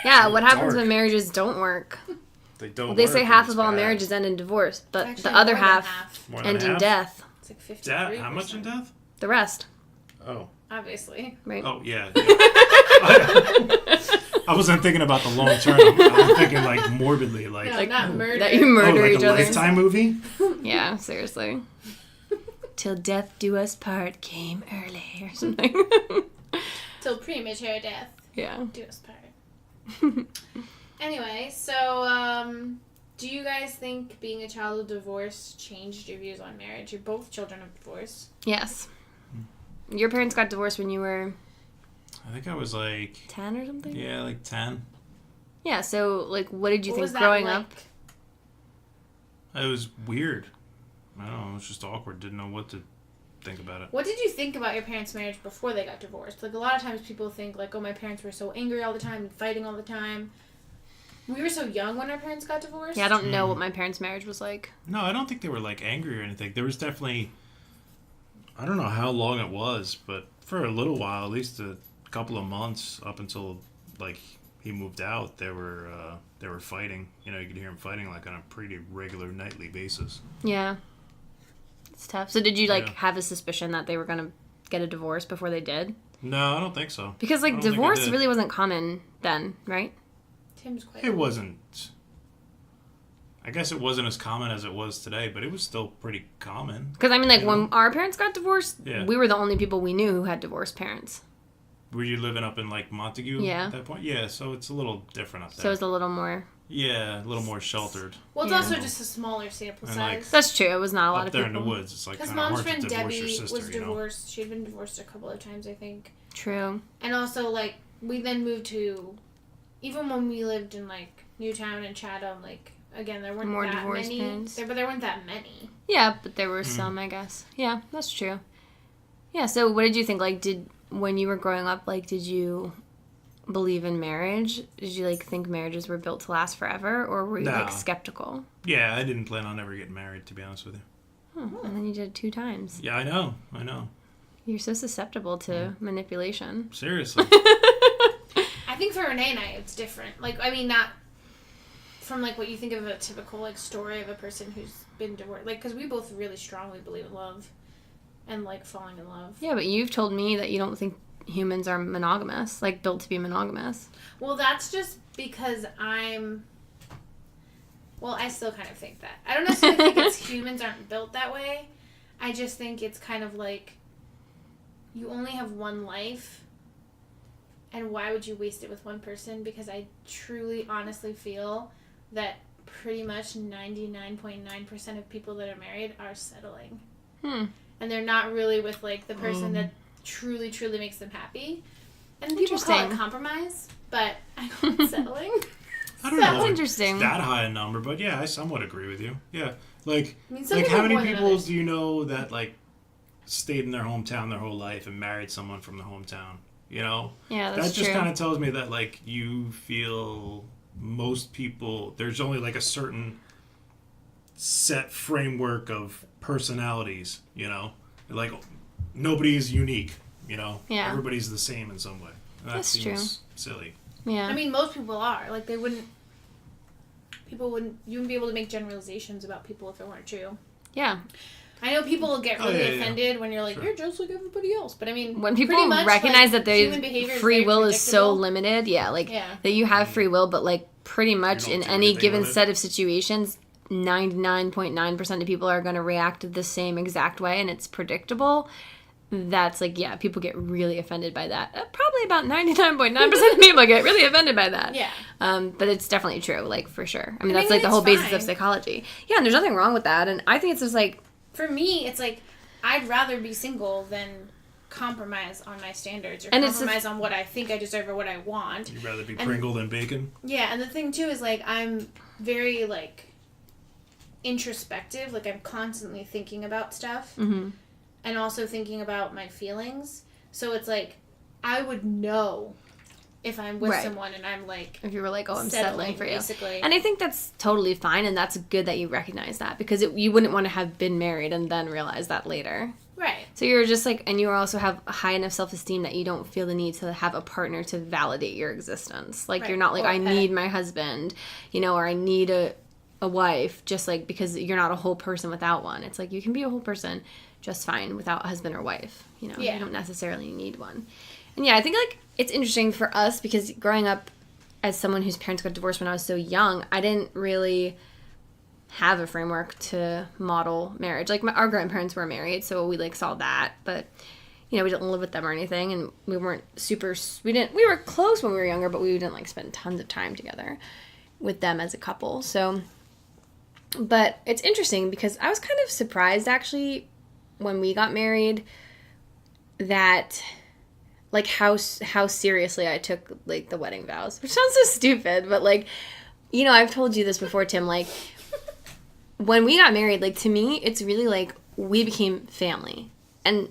Yeah, what happens Dark. when marriages don't work? They don't They work, say and half it's of all bad. marriages end in divorce, but Actually, the other more than half More than end in half? death. It's like 53%. Death? How much in death? The rest, Oh. Obviously. right? Oh, yeah. I wasn't thinking about the long term. I was thinking, like, morbidly, like... No, Like, not murder. that you murder like each a other. Lifetime movie? Yeah, seriously. Till death do us part came early or something. Till premature death Yeah. do us part. Anyway, so, do you guys think being a child of divorce changed your views on marriage? You're both children of divorce. Yes. Your parents got divorced when you were I think I was, like... 10 or something? Yeah, like 10. Yeah, so, like, what did you What think was that growing like? up? It was weird. I don't know. It was just awkward. Didn't know what to think about it. What did you think about your parents' marriage before they got divorced? Like, a lot of times people think, like, oh, my parents were so angry all the time and fighting all the time. We were so young when our parents got divorced. Yeah, I don't know what my parents' marriage was like. No, I don't think they were, like, angry or anything. There was definitely... I don't know how long it was, but for a little while, at least a couple of months, up until, like, he moved out, they were fighting. You know, you could hear them fighting, like, on a pretty regular nightly basis. Yeah. It's tough. So did you, like, Yeah. have a suspicion that they were going to get a divorce before they did? No, I don't think so. Because, I like, don't think I divorce did. really wasn't common then, right? Tim's quite It wasn't... I guess it wasn't as common as it was today, but it was still pretty common. Because, I mean, like, You when know? our parents got divorced, Yeah. we were the only people we knew who had divorced parents. Were you living up in, like, Montague Yeah. at that point? Yeah, so it's a little different up there. So it was a little more... Yeah, a little more sheltered. Well, it's Yeah. also just a smaller sample And, like, size. That's true. It was not a lot Up of there people. in the woods, it's, like, Because kind of mom's hard to friend divorce Debbie your sister, was you know? divorced. She'd been divorced a couple of times, I think. True. And also, like, we then moved to... Even when we lived in, like, Newtown and Chatham, like... Again, there weren't More that divorced many. parents. But there weren't that many. Yeah, but there were Hmm. some, I guess. Yeah, that's true. Yeah, so what did you think? Like, when you were growing up, like, did you believe in marriage? Did you, like, think marriages were built to last forever? Or were you, like, No. skeptical? Yeah, I didn't plan on ever getting married, to be honest with you. Oh, and then you did it 2 times. Yeah, I know. You're so susceptible to manipulation. Seriously. I think for Renee and I, it's different. Like, I mean, not from, like, what you think of a typical, like, story of a person who's been divorced. Like, because we both really strongly believe in love and, like, falling in love. Yeah, but you've told me that you don't think humans are monogamous, like, built to be monogamous. Well, that's just because Well, I still kind of think that. I don't necessarily think it's humans aren't built that way. I just think it's kind of like you only have one life, and why would you waste it with one person? Because I truly, honestly feel that pretty much 99.9% of people that are married are settling. And they're not really with, like, the person that truly, truly makes them happy. And people call it Interesting. compromise, but I call it settling. I don't That's know interesting. that high a number, but yeah, I somewhat agree with you. Yeah. Like, I mean, some like people how many more than people others. do you know that, like, stayed in their hometown their whole life and married someone from the hometown? You know? Yeah, that's That just true. kind of tells me that, like, you feel most people, there's only, like, a certain set framework of personalities, you know? Like, nobody is unique, you know? Yeah. Everybody's the same in some way. And that That's seems silly. Yeah. I mean, most people are. Like, you wouldn't be able to make generalizations about people if it weren't true. yeah. I know people get Oh, really yeah, yeah. offended when you're like, Sure. you're just like everybody else. But I mean, When people pretty much, recognize like, that human their behavior is free very will is so predictable. limited, yeah, like Yeah. that you have free will, but like pretty much don't in do any anything given with it. set of situations, 99.9% of people are going to react the same exact way, and it's predictable. that's like, yeah, people get really offended by that. Probably about 99.9% of people get really offended by that. Yeah. But it's definitely true, like, for sure. I mean, I that's mean, like the whole it's basis of fine. psychology. Yeah, and there's nothing wrong with that. And I think it's just like, For me, it's like, I'd rather be single than compromise on my standards or And it's compromise on what I think I deserve or what I want. You'd rather be And- Pringle than bacon? Yeah, and the thing too is like I'm very like introspective. Like I'm constantly thinking about stuff mm-hmm. and also thinking about my feelings. So it's like I would know if I'm with Right. someone and I'm like if you were like, oh, I'm settling for you. basically. And I think that's totally fine, and that's good that you recognize that, because you wouldn't want to have been married and then realize that later. Right. So you're just like, and you also have a high enough self-esteem that you don't feel the need to have a partner to validate your existence. Like, Right. you're not like, Or a I pet. need my husband, or I need a wife, just like, because you're not a whole person without one. It's like, you can be a whole person just fine without a husband or wife. Yeah. You don't necessarily need one. And yeah, I think like it's interesting for us because growing up as someone whose parents got divorced when I was so young, I didn't really have a framework to model marriage. Like our grandparents were married, so we like saw that, but we didn't live with them or anything, and we weren't we were close when we were younger, but we didn't like spend tons of time together with them as a couple. So, but it's interesting because I was kind of surprised actually when we got married that like how seriously I took like the wedding vows, which sounds so stupid, but like, I've told you this before, Tim, like when we got married, like to me, it's really like we became family. And,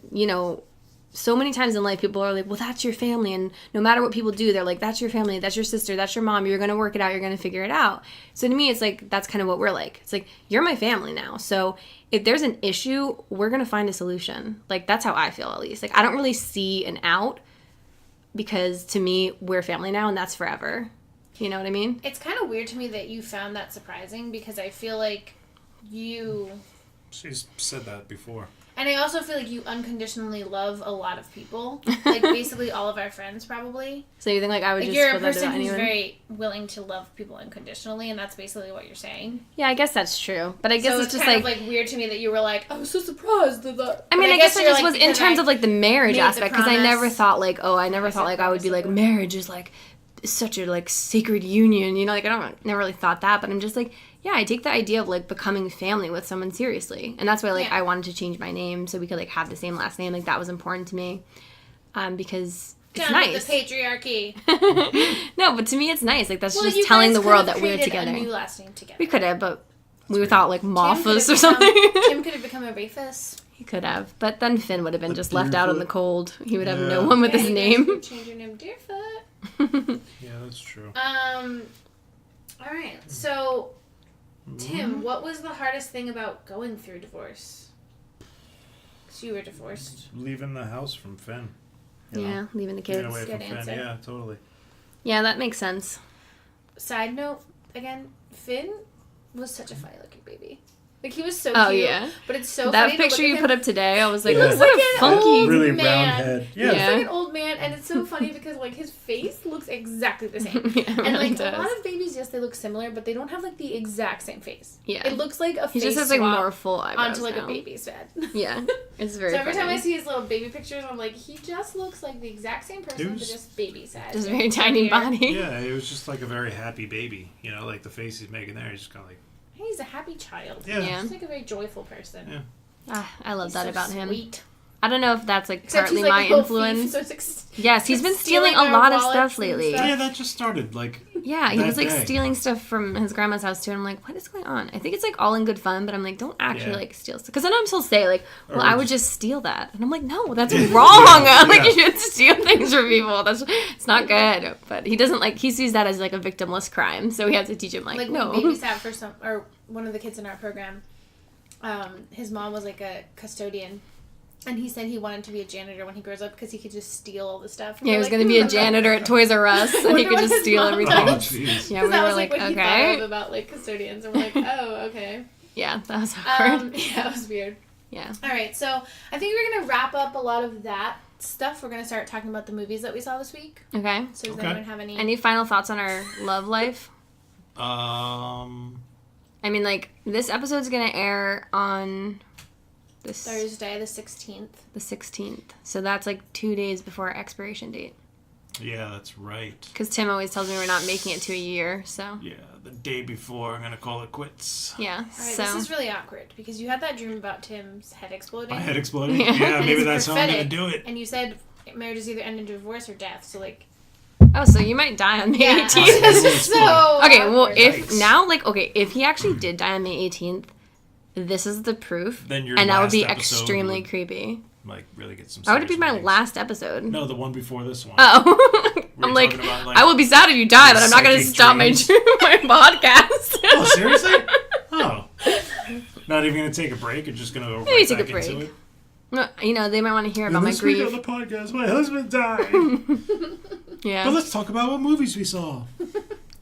so many times in life, people are like, well, that's your family. And no matter what people do, they're like, that's your family, that's your sister, that's your mom. You're going to work it out. You're going to figure it out. So to me, it's like, that's kind of what we're like. It's like, you're my family now. So if there's an issue, we're going to find a solution. Like, that's how I feel, at least. Like, I don't really see an out because to me, we're family now and that's forever. You know what I mean? It's kind of weird to me that you found that surprising because I feel like She's said that before. And I also feel like you unconditionally love a lot of people. Like, basically all of our friends, probably. So you think, like, I would Like, just you're a feel that person about who's anyone? very willing to love people unconditionally, and that's basically what you're saying. Yeah, I guess that's true. But I guess So it's just, kind like... of, weird to me that you were like, I was so surprised that that... I mean, I guess I you're just like, was in because terms I of, like, the marriage made the aspect, because I never promise. thought, like, I never thought, like, I would be, like, promise. marriage is, like, such a, like, sacred union, like, never really thought that, but I'm just, like, yeah, I take the idea of, like, becoming family with someone seriously, and that's why, like, Yeah. I wanted to change my name so we could, like, have the same last name, like, that was important to me, because it's Done nice. with the patriarchy. No, but to me, it's nice, like, that's Well, just you telling guys the could world have that we're created together. a new last name together. We could have, but we thought, like, Tim Moffus could or have something. Tim could have become a Rafus. He could have, but then Finn would have been A just left out in the Deerfoot. cold. He would have Yeah. no one with Yeah, his you guys name. could change your name Deerfoot. Yeah, that's true. All right. So, Mm-hmm. Tim, what was the hardest thing about going through divorce? 'Cause you were divorced. Leaving the house from Finn. you know? Yeah, leaving the Getting kids. away Good from Finn. answer. Yeah, totally. Yeah, that makes sense. Side note, again, Finn was such a funny-looking baby. Like, he was so Oh, cute. yeah. But it's so That funny to picture look you at put him. up today, I was like, He what looks is like that an funky? old Really man. round head. Yeah. Yeah. He's like an old man, and it's so funny because, like, his face looks exactly the same. Yeah, it And, really like, does. a lot of babies, yes, they look similar, but they don't have, like, the exact same face. Yeah. It looks like a He face just has like swap more full eyebrows onto, like, now. a baby's head. Yeah, it's very So every time funny. I see his little baby pictures, I'm like, he just looks like the exact same person, but was- just baby size. Just Like, very tiny tinier. body. Yeah, it was just like a very happy baby. Like the face he's making there. He's just kind of like, He's a happy child. yeah. Yeah. He's like a very joyful person. Yeah. Ah, I love He's that so about him. Sweet. I don't know if that's like Except partly he's like my a little influence. thief, so it's like Yes, he's been stealing a our lot of wallets stuff and lately. stuff. Yeah, that just started. Like, Yeah, he that was like day. stealing stuff from his grandma's house too, and I'm like, what is going on? I think it's like all in good fun, but I'm like, don't actually Yeah. like steal stuff. Because sometimes he'll say like, well, Or I would just- just steal that, and I'm like, no, that's Yeah. wrong. Yeah, Like yeah. you should steal things from people. It's not good. But he doesn't like he sees that as like a victimless crime, so we have to teach him like, Like no. we babysat for one of the kids in our program. His mom was like a custodian, and he said he wanted to be a janitor when he grows up because he could just steal all the stuff. And Yeah, he we're was like, gonna be a janitor at Toys R Us, and he Wonder could what just his steal mom everything. oh, does. jeez. Yeah, Because we that were was like, what he thought okay. of about like custodians, and we're like, oh, okay. Yeah, that was awkward. Yeah, it was weird. Yeah. All right, so I think we're gonna wrap up a lot of that stuff. We're gonna start talking about the movies that we saw this week. Okay. So does Okay. anyone have Any final thoughts on our love life? Um, I mean, like, this episode's gonna air on This Thursday, the 16th. the 16th. So that's like 2 days before our expiration date. Yeah, that's right. Because Tim always tells me we're not making it to a year, so. Yeah, the day before, I'm gonna call it quits. Yeah, All right, so. this is really awkward because you had that dream about Tim's head exploding. My head exploded. Yeah. Yeah, maybe It's that's how I'm gonna prophetic. do it. And you said marriages either end in divorce or death. So like, Oh, so you might die on May yeah. 18th. So Okay, well, awkward. if Yikes. now, like, okay, if he actually did die on May 18th, this is the proof. Then your and that would last be episode extremely would, creepy. like, really get some. Why would it be serious my ratings. last episode? No, the one before this one. Oh, We're I'm like, talking about, like, I will be sad if you die, but I'm not going to psychic stop my dreams. my podcast. Oh, seriously? Oh. Not even gonna take a break and just gonna go Maybe right take a back break. into it. No, you know, they might want to hear about my This week grief. on the podcast, my husband died. But Yeah, let's talk about what movies we saw.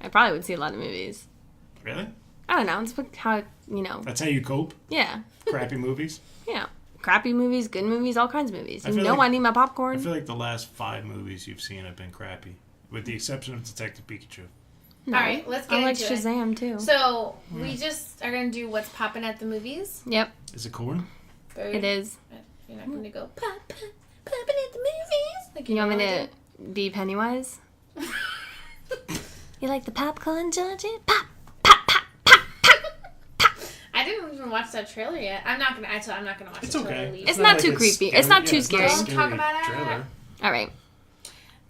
I probably would see a lot of movies. Really? I don't know. It's how, you know, That's how you cope? yeah. Crappy movies? Yeah. Crappy movies, good movies, all kinds of movies. I You feel know like- I need my I popcorn. feel like the last 5 movies you've seen have been crappy. With the exception of Detective Pikachu. No. All right, let's get I like into it. Shazam, too. So we just are gonna do what's popping at the movies. Yep, Is it corn? Very- it is. You're not gonna go popping at the movies. Like You want me normally to be Pennywise? do. You like the popcorn, Georgie? Pop! I didn't even watch that trailer yet. I'm not gonna watch It's the trailer. okay. lead. It's not too like creepy. scary- It's not too yeah, scary. a Don't talk scary about it. trailer. All right.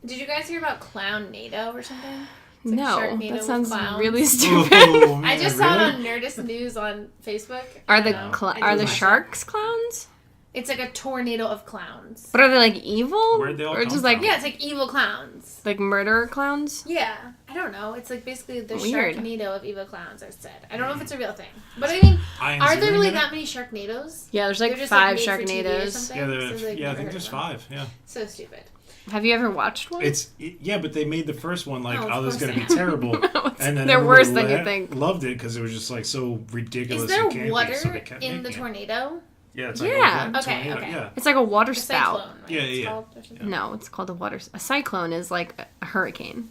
Did you guys hear about Clown NATO or something? It's like No, Sharknado that with sounds clowns. really stupid. Oh, man, I just saw really? it on Nerdist News on Facebook. Are the No, I are did the watch it. sharks clowns? It's like a tornado of clowns. But are they like evil? Where'd they all or come just like from? Yeah, it's like evil clowns. like murder clowns? Yeah, I don't know. It's like basically the Weird. Sharknado of evil clowns. I said. I don't know if it's a real thing, but I mean, Iron are there Zero really in it? that many Sharknados? Yeah, there's like They're just, 5 made for TV or Sharknados. something? Yeah, So, like, yeah, I never think heard there's of them. 5. Yeah. So stupid. Have you ever watched one? Yeah, but they made the first one like, Oh, of oh, this is course gonna be they terrible, and then They're everybody worse than you think. Loved it because it was just like so ridiculous. Is there and campy, water so they kept in the making it. tornado? Yeah, it's like Yeah. a wet Okay, tornado. okay. Yeah. It's like a water A spout. cyclone, right? Yeah, It's yeah. called, or something? No, it's called a cyclone is like a hurricane.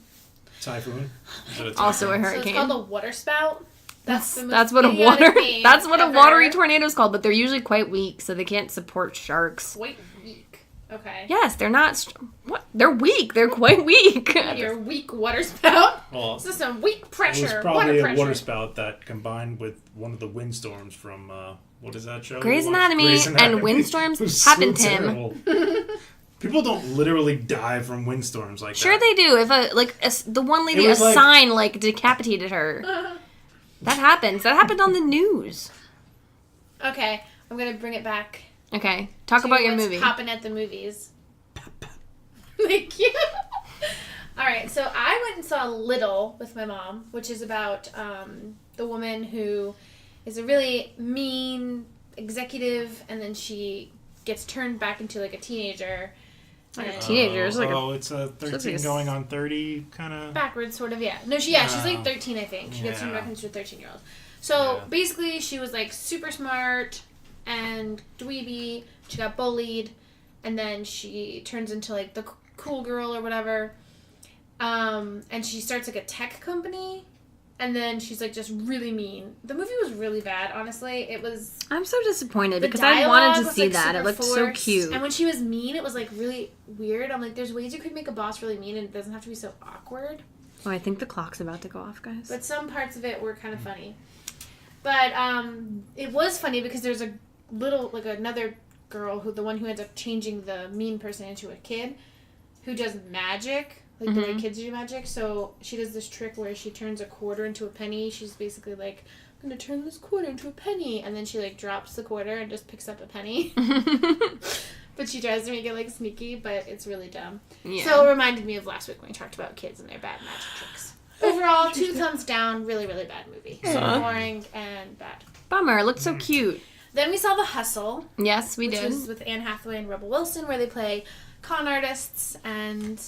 Typhoon. Is it Also a typhoon? So it's hurricane. called a water spout. That's the most That's what a idiotic water name that's what a ever. watery tornado is called, but they're usually quite weak, so they can't support sharks. Quite weak. Okay. Yes, they're not. What? They're weak. They're quite weak. Your weak water spout. Well, This is some weak it was pressure. probably Water a water pressure. spout that combined with one of the windstorms from what is that show? Grey's we watched? Anatomy Grey's and windstorms It was so happen, Tim. terrible. People don't literally die from windstorms like Sure that. they do. If the one lady, It a was like- sign like decapitated her. That happens. That happened on the news. Okay, I'm gonna bring it back. Okay, talk to about your what's movie. Popping at the movies. Thank you. All right, so I went and saw Little with my mom, which is about the woman who is a really mean executive, and then she gets turned back into like a teenager. Like a And- teenager. It's like a- oh, it's a 13 like a going on 30 kind of. Backwards, sort of, yeah. No, she's like Oh. 13, I think. She gets turned Yeah. back into a 13-year-old. So Yeah. basically, she was like super smart and dweeby. She got bullied, and then she turns into like the cool girl or whatever. And she starts like a tech company, and then she's like just really mean. The movie was really bad, honestly. It was. I'm so disappointed The because I wanted dialogue to was, see like, that. super It looked so forced. cute. And when she was mean, it was like really weird. I'm like, there's ways you could make a boss really mean, and it doesn't have to be so awkward. Oh, I think the clock's about to go off, guys. But some parts of it were kind of funny. But it was funny because there's a little, like another girl, the one who ends up changing the mean person into a kid, who does magic, like the way kids do magic. So she does this trick where she turns a quarter into a penny. She's basically like, I'm going to turn this quarter into a penny. And then she like drops the quarter and just picks up a penny. But she tries to make it like sneaky, but it's really dumb. Yeah. So it reminded me of last week when we talked about kids and their bad magic tricks. Overall, 2 thumbs down. Really, really bad movie. So boring and bad. Bummer. It looked so cute. Then we saw The Hustle, Yes, we which did. was with Anne Hathaway and Rebel Wilson, where they play con artists, and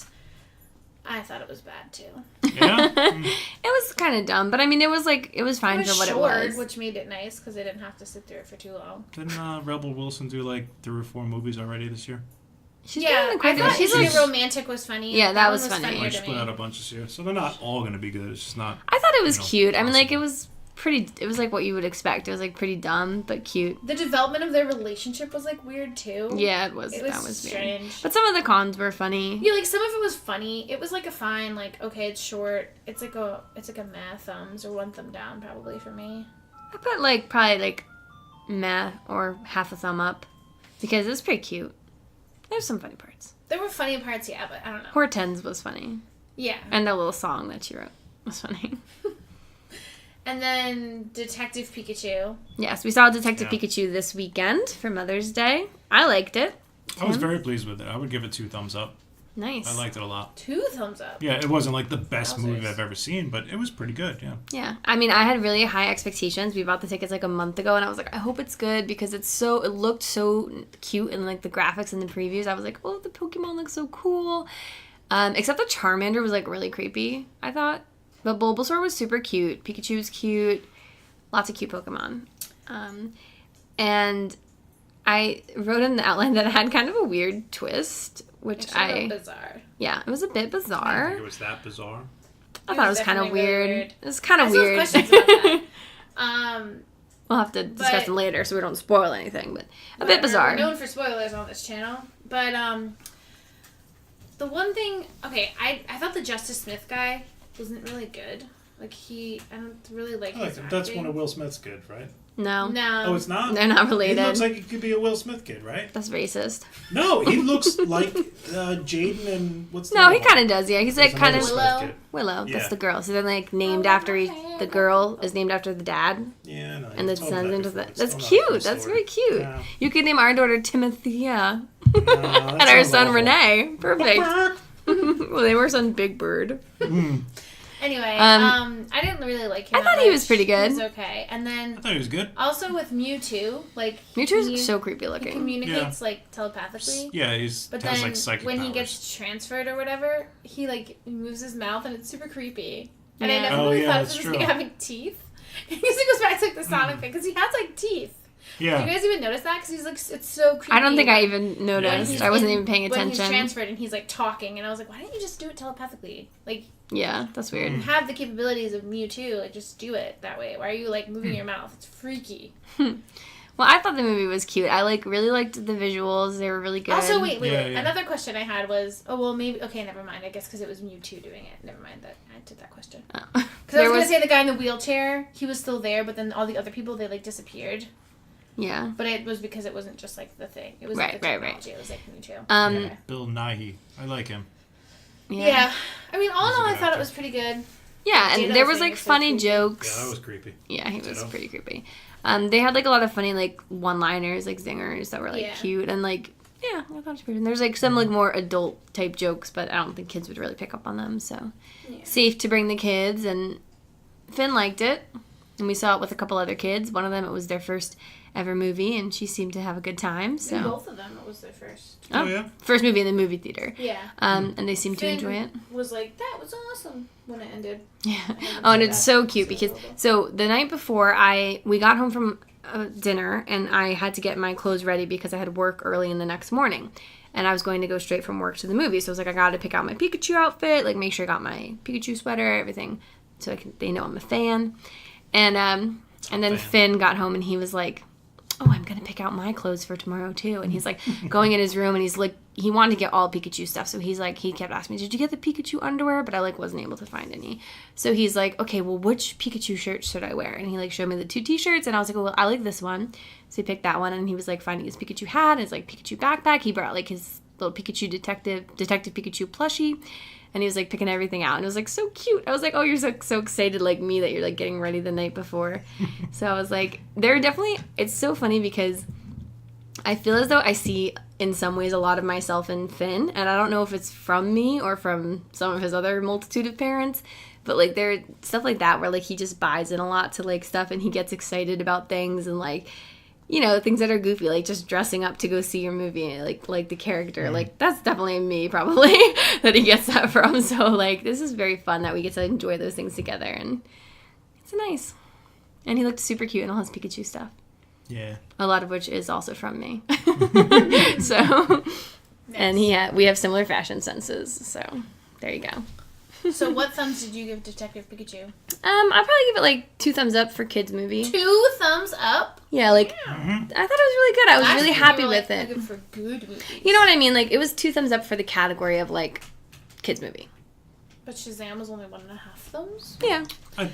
I thought it was bad too. Yeah? It was kind of dumb, but I mean, it was fine It was for what short, it was. which made it nice because they didn't have to sit through it for too long. Didn't Rebel Wilson do like 3 or 4 movies already this year? She's Yeah, doing I quite thought good. She's She's like, Romantic was funny. Yeah, that one was funny. funnier Like to she put me. out a bunch this year, so they're not all going to be good. It's just not. I thought it was you know, cute. I mean, like, possible. pretty. It was like what you would expect. It was like pretty dumb but cute. The development of their relationship was like weird too. Yeah, it was. It That was was strange. weird. But some of the cons were funny. Yeah, like some of it was funny. It was like a fine, like, okay, it's short. It's like a meh thumbs or one thumb down probably for me. I put like probably like meh or half a thumb up because it was pretty cute. There's some funny parts. There were funny parts, yeah, but I don't know. Hortense was funny, Yeah. and the little song that she wrote was funny. And then Detective Pikachu. Yes, we saw Detective Yeah. Pikachu this weekend for Mother's Day. I liked it. I was very pleased with it. I would give it 2 thumbs up. Nice. I liked it a lot. 2 thumbs up. Yeah, it wasn't like the best movie Wowzers. I've ever seen, but it was pretty good. Yeah. Yeah, I mean, I had really high expectations. We bought the tickets like a month ago, and I was like, I hope it's good because it looked so cute in like the graphics and the previews. I was like, oh, the Pokemon look so cool. Except the Charmander was like really creepy, I thought. But Bulbasaur was super cute. Pikachu was cute. Lots of cute Pokemon. And I wrote in the outline that it had kind of a weird twist, which It's a little bizarre. yeah, it was a bit I think bizarre. it was that bizarre. I thought it was kind of definitely really weird. weird. It was kind I of still have weird. questions about that. We'll have to discuss But- them later so we don't spoil anything, but a bit Whatever. bizarre. We're known for spoilers on this channel. But, the one thing... Okay, I thought the Justice Smith guy wasn't really good. Like, I don't really like his That's acting. one of Will Smith's kids, right? No, No. Oh, it's not? they're not He related. looks like he could be a Will Smith kid, right? That's racist. No, he looks like Jaden and what's the No, other he one? kind of does, yeah. He's like There's kind another of Smith Willow. kid. Willow. Yeah. That's the girl. So they're like named Oh, after okay. the girl is named after the dad, Yeah, no. and the you've told me descendant that of the. before. It's That's still not a cute. good That's story. very cute. Yeah. You could name our daughter Timothea, That and our sounds son awful. Renee. Perfect. well, they were son Big Bird. Anyway, Um, I didn't really like him. I thought that he was much. pretty good. He was okay. And I then thought he was good. also with Mewtwo, like Mewtwo's he, so creepy he looking. communicates like telepathically. Yeah, he's But has then like psychic when powers. he gets transferred or whatever, he like moves his mouth and it's super creepy. And Yeah. I never Oh, really yeah, thought it that's was true. like having teeth. I guess it goes back to like the Sonic thing because he has like teeth. Do Yeah. you guys even notice that? Because he's like it's so creepy. I don't think I even when noticed. he's I wasn't in- even paying When he's attention. transferred and he's like talking, and I was like, why didn't you just do it telepathically? Like Yeah, that's weird. you have the capabilities of Mewtwo, like just do it that way. Why are you like moving your mouth? It's freaky. Well, I thought the movie was cute. I really liked the visuals. They were really good. Also, wait. Yeah, yeah. Another question I had was, oh well, maybe okay, never mind. I guess because it was Mewtwo doing it. Never mind that I did that question. Because I There was gonna say the guy in the wheelchair, he was still there, but then all the other people they like disappeared. yeah. But it was because it wasn't just like the thing. It was Right, like the right, right. technology. It was like Mewtwo. Okay. Bill Nighy. I like him. Yeah. I mean, all in He's a all, I good thought it actor. was pretty good. Yeah, Ditto and there was thing like was so funny creepy. jokes. Yeah, that was creepy. Yeah, he was Ditto. pretty creepy. They had like a lot of funny like one-liners, like zingers that were like Yeah. cute and like yeah, I thought it was pretty. And there's like some like more adult type jokes, but I don't think kids would really pick up on them. So Yeah. safe to bring the kids, and Finn liked it, and we saw it with a couple other kids. One of them, it was their first ever movie, and she seemed to have a good time. So Both of them, it was their first. Oh, yeah? first movie in the movie theater. Yeah. And they seemed to Finn enjoy it. Was like that was awesome when it ended. Yeah. haven't Oh, and seen it's that. so cute So because adorable. so the night before we got home from dinner and I had to get my clothes ready because I had work early in the next morning. And I was going to go straight from work to the movie. So I was like, I got to pick out my Pikachu outfit, like make sure I got my Pikachu sweater, everything, so they know I'm a fan. And then Fan. Finn got home and he was like, oh, I'm going to pick out my clothes for tomorrow too. And he's like going in his room and he's like, he wanted to get all Pikachu stuff. So he's like, he kept asking me, did you get the Pikachu underwear? But I like wasn't able to find any. So he's like, okay, well, which Pikachu shirt should I wear? And he like showed me the 2 t-shirts and I was like, well, I like this one. So he picked that one and he was like finding his Pikachu hat and his like Pikachu backpack. He brought like his little Pikachu Detective Pikachu plushie. And he was like picking everything out, and it was like so cute. I was like, "Oh, you're so excited like me that you're like getting ready the night before." So I was like, "They're definitely." It's so funny because I feel as though I see in some ways a lot of myself in Finn, and I don't know if it's from me or from some of his other multitude of parents, but like there stuff like that where like he just buys in a lot to like stuff, and he gets excited about things and like. You know, things that are goofy, like just dressing up to go see your movie, like the character. Like, that's definitely me, probably, that he gets that from. So, like, this is very fun that we get to enjoy those things together, and it's nice. And he looked super cute in all his Pikachu stuff, Yeah. a lot of which is also from me. So, and we have similar fashion senses, so there you go. So what thumbs did you give Detective Pikachu? I'd probably give it like 2 thumbs up for kids movie. 2 thumbs up? Yeah, like I thought it was really good. I was really happy with it. Looking for good movies. You know what I mean? Like it was 2 thumbs up for the category of like kids movie. But Shazam was only 1.5 thumbs? Yeah. I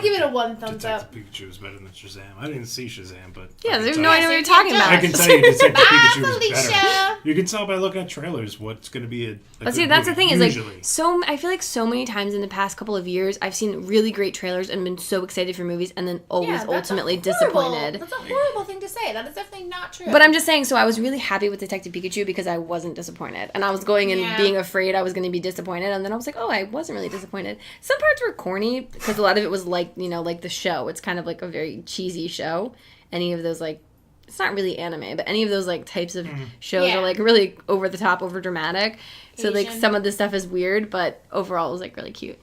give it a 1 thumbs up. Detective Pikachu was better than Shazam. I didn't see Shazam, but Yeah, I can there's tell no you- idea what you're talking about. I can tell you Detective Pikachu was Felicia. better. You can tell by looking at trailers what's going to be a But see, good that's the movie, thing is usually. like I feel like so many times in the past couple of years I've seen really great trailers and been so excited for movies and then always Yeah, that's ultimately a horrible- disappointed. That's a horrible thing to say. That is definitely not true. But I'm just saying, so I was really happy with Detective Pikachu because I wasn't disappointed. And I was going in Yeah. being afraid I was going to be disappointed. And then I was like, oh, I wasn't really disappointed. Some parts were corny because a lot of it was like, you know, like the show. It's kind of like a very cheesy show. Any of those, like, it's not really anime, but any of those, like, types of shows Yeah. are, like, really over the top, over dramatic. So, like, Asian. some of the stuff is weird, but overall it was, like, really cute.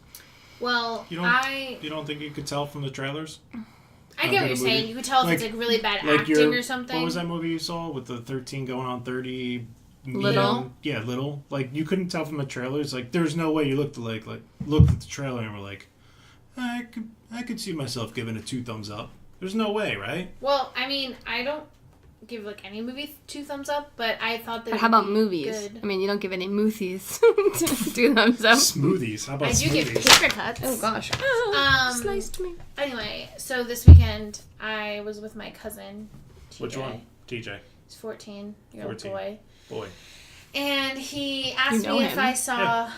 Well, You don't think you could tell from the trailers? I get what you're movie. saying. You could tell if it's like really bad acting or something. What was that movie you saw with the 13 going on 30? Little? Yeah, Little. Like, you couldn't tell from the trailers. Like, there's no way you looked at the trailer and were like, I could see myself giving it 2 thumbs up. There's no way, right? Well, I mean, I don't give like any movie 2 thumbs up, but I thought that. But it how would about be movies? Good. I mean, you don't give any moothies 2 thumbs up. Smoothies. How about I do give smoothies? paper cuts. Oh, gosh. Sliced me. Anyway, so this weekend I was with my cousin. TJ. Which one? TJ. He's 14-year-old 14. boy. Boy. And he asked know me if him. I saw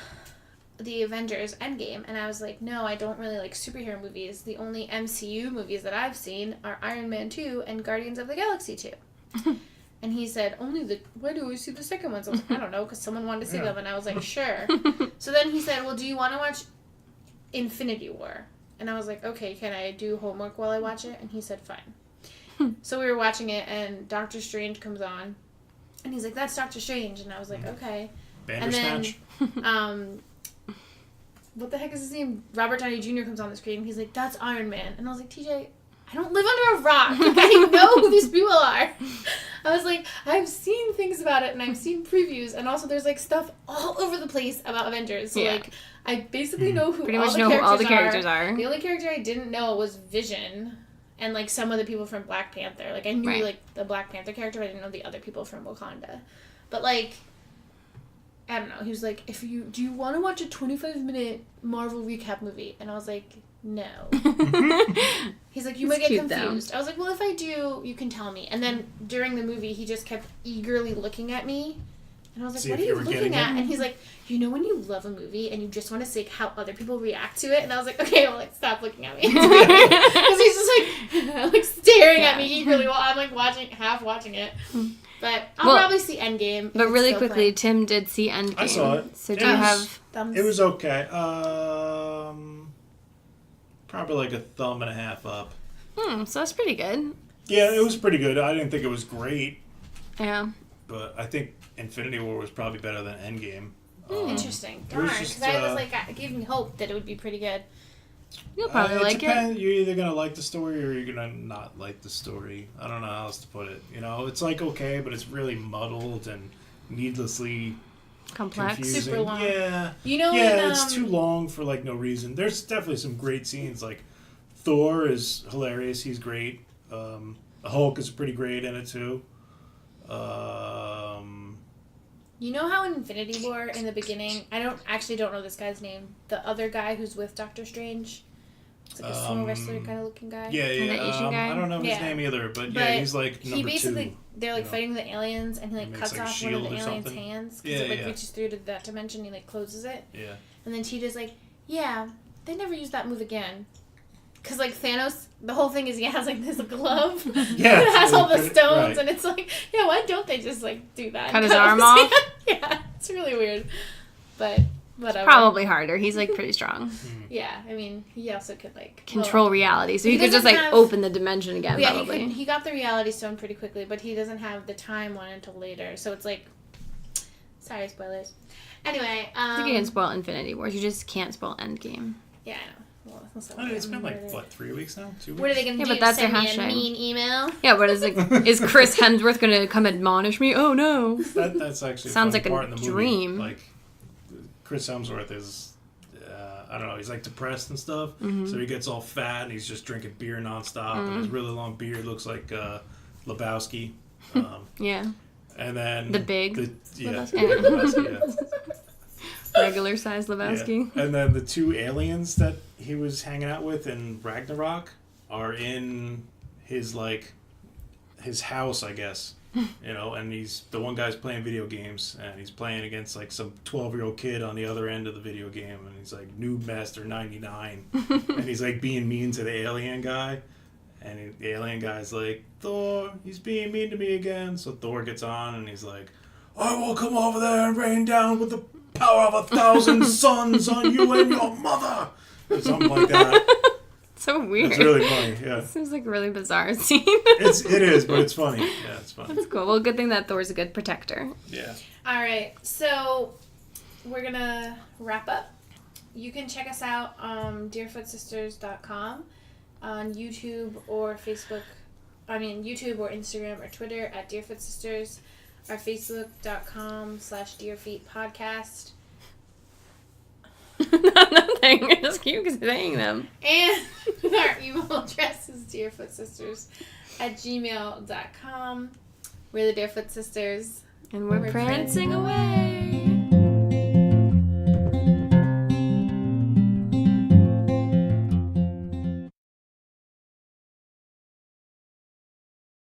the Avengers Endgame, and I was like, no, I don't really like superhero movies. The only MCU movies that I've seen are Iron Man 2 and Guardians of the Galaxy 2. And he said, why do we see the second ones? I was like, I don't know, because someone wanted to see them, and I was like, sure. So then he said, well, do you want to watch Infinity War? And I was like, okay, can I do homework while I watch it? And he said, fine. So we were watching it, and Doctor Strange comes on, and he's like, that's Doctor Strange. And I was like, okay. Bandersnatch? What the heck is his name? Robert Downey Jr. comes on the screen, and he's like, that's Iron Man. And I was like, TJ, I don't live under a rock. I know who these people are. I was like, I've seen things about it, and I've seen previews, and also there's, like, stuff all over the place about Avengers. So, like, I basically know who Pretty all much the know who characters all the characters are. The only character I didn't know was Vision, and, like, some of the people from Black Panther. Like, I knew, like, the Black Panther character, but I didn't know the other people from Wakanda. But, like, I don't know. He was like, do you want to watch a 25-minute Marvel recap movie? And I was like, no. He's like, you might get cute, confused. I was like, well, if I do, you can tell me. And then during the movie, he just kept eagerly looking at me. And I was like, See what if are you you were looking getting at? it? And he's like, you know when you love a movie and you just want to see how other people react to it? And I was like, okay, well, like, stop looking at me. Because he's just like staring at me eagerly while I'm like half watching it. But I'll probably see Endgame. But really quickly, Tim did see Endgame. I saw it. So do you have... Thumbs. It was okay. Probably like a 1.5 thumbs up. So that's pretty good. Yeah, it was pretty good. I didn't think it was great, Yeah. but I think Infinity War was probably better than Endgame. Interesting. it was Darn, just, because I was like, it gave me hope that it would be pretty good. You'll probably like it. You're either gonna like the story or you're gonna not like the story. I don't know how else to put it. You know, it's like okay, but it's really muddled and needlessly Complex. confusing. Super long. Yeah, You know, yeah, in, it's too long for like no reason. There's definitely some great scenes. Like Thor is hilarious. He's great. Hulk is pretty great in it too. You know how in Infinity War in the beginning, I don't know this guy's name. The other guy who's with Doctor Strange. It's like a sumo wrestler kind of looking guy. Yeah. Kinda Asian guy? I don't know his Yeah. name either, but But yeah, he's like number he basically, 2. they're like you know. fighting the aliens, and he like He makes, cuts like, a off one of the shield or aliens' something. hands because Yeah, it like yeah. reaches through to that dimension. And he like closes it, Yeah. and then Cheetah's like, yeah, they never use that move again. Because, like, Thanos, the whole thing is he has, like, this glove Yeah, that has all the right. stones, and it's like, yeah, why don't they just, like, do that? Cut his arm off? Yeah, it's really weird. But, whatever. Probably harder. He's like pretty strong. Yeah, I mean, he also could, like... Control reality. So he he could just doesn't like have- open the dimension again, yeah, probably. he got the reality stone pretty quickly, but he doesn't have the time one until later. So it's like... Sorry, spoilers. Anyway, I think you can spoil Infinity Wars. You just can't spoil Endgame. Yeah, I know. Well, that's not I mean, it's been what like 3 weeks now, 2 weeks. What are they gonna Yeah, do? but that's Send their me a hashtag. mean email? Yeah, but is Chris Hemsworth gonna come admonish me? Oh no. That's actually Sounds a like a funny part in the movie. dream. Like Chris Hemsworth is I don't know, he's like depressed and stuff. Mm-hmm. So he gets all fat and he's just drinking beer nonstop. And his really long beard looks like Lebowski. Yeah. And then The big Lebowski, regular size Lebowski. Yeah. And then the two aliens that he was hanging out with in Ragnarok are in his house, I guess. And the one guy's playing video games, and he's playing against like some 12-year-old kid on the other end of the video game, and he's like Noob Master 99, and he's like being mean to the alien guy, and the alien guy's like, Thor, he's being mean to me again. So Thor gets on, and he's like, I will come over there and rain down with the power of 1,000 suns on you and your mother, or something like that. So weird. It's really funny, yeah. Seems like a really bizarre scene. It is, but it's funny. Yeah, it's fun. That's cool. Well, good thing that Thor's a good protector. Yeah. All right, so we're going to wrap up. You can check us out on dearfootsisters.com, on YouTube or Facebook. YouTube or Instagram or Twitter at dearfootsisters. Our facebook.com/dearfeetpodcast. Nothing. I just keep saying them. And our email address is dearfootsisters@gmail.com. We're the Dearfoot Sisters. And we're prancing away.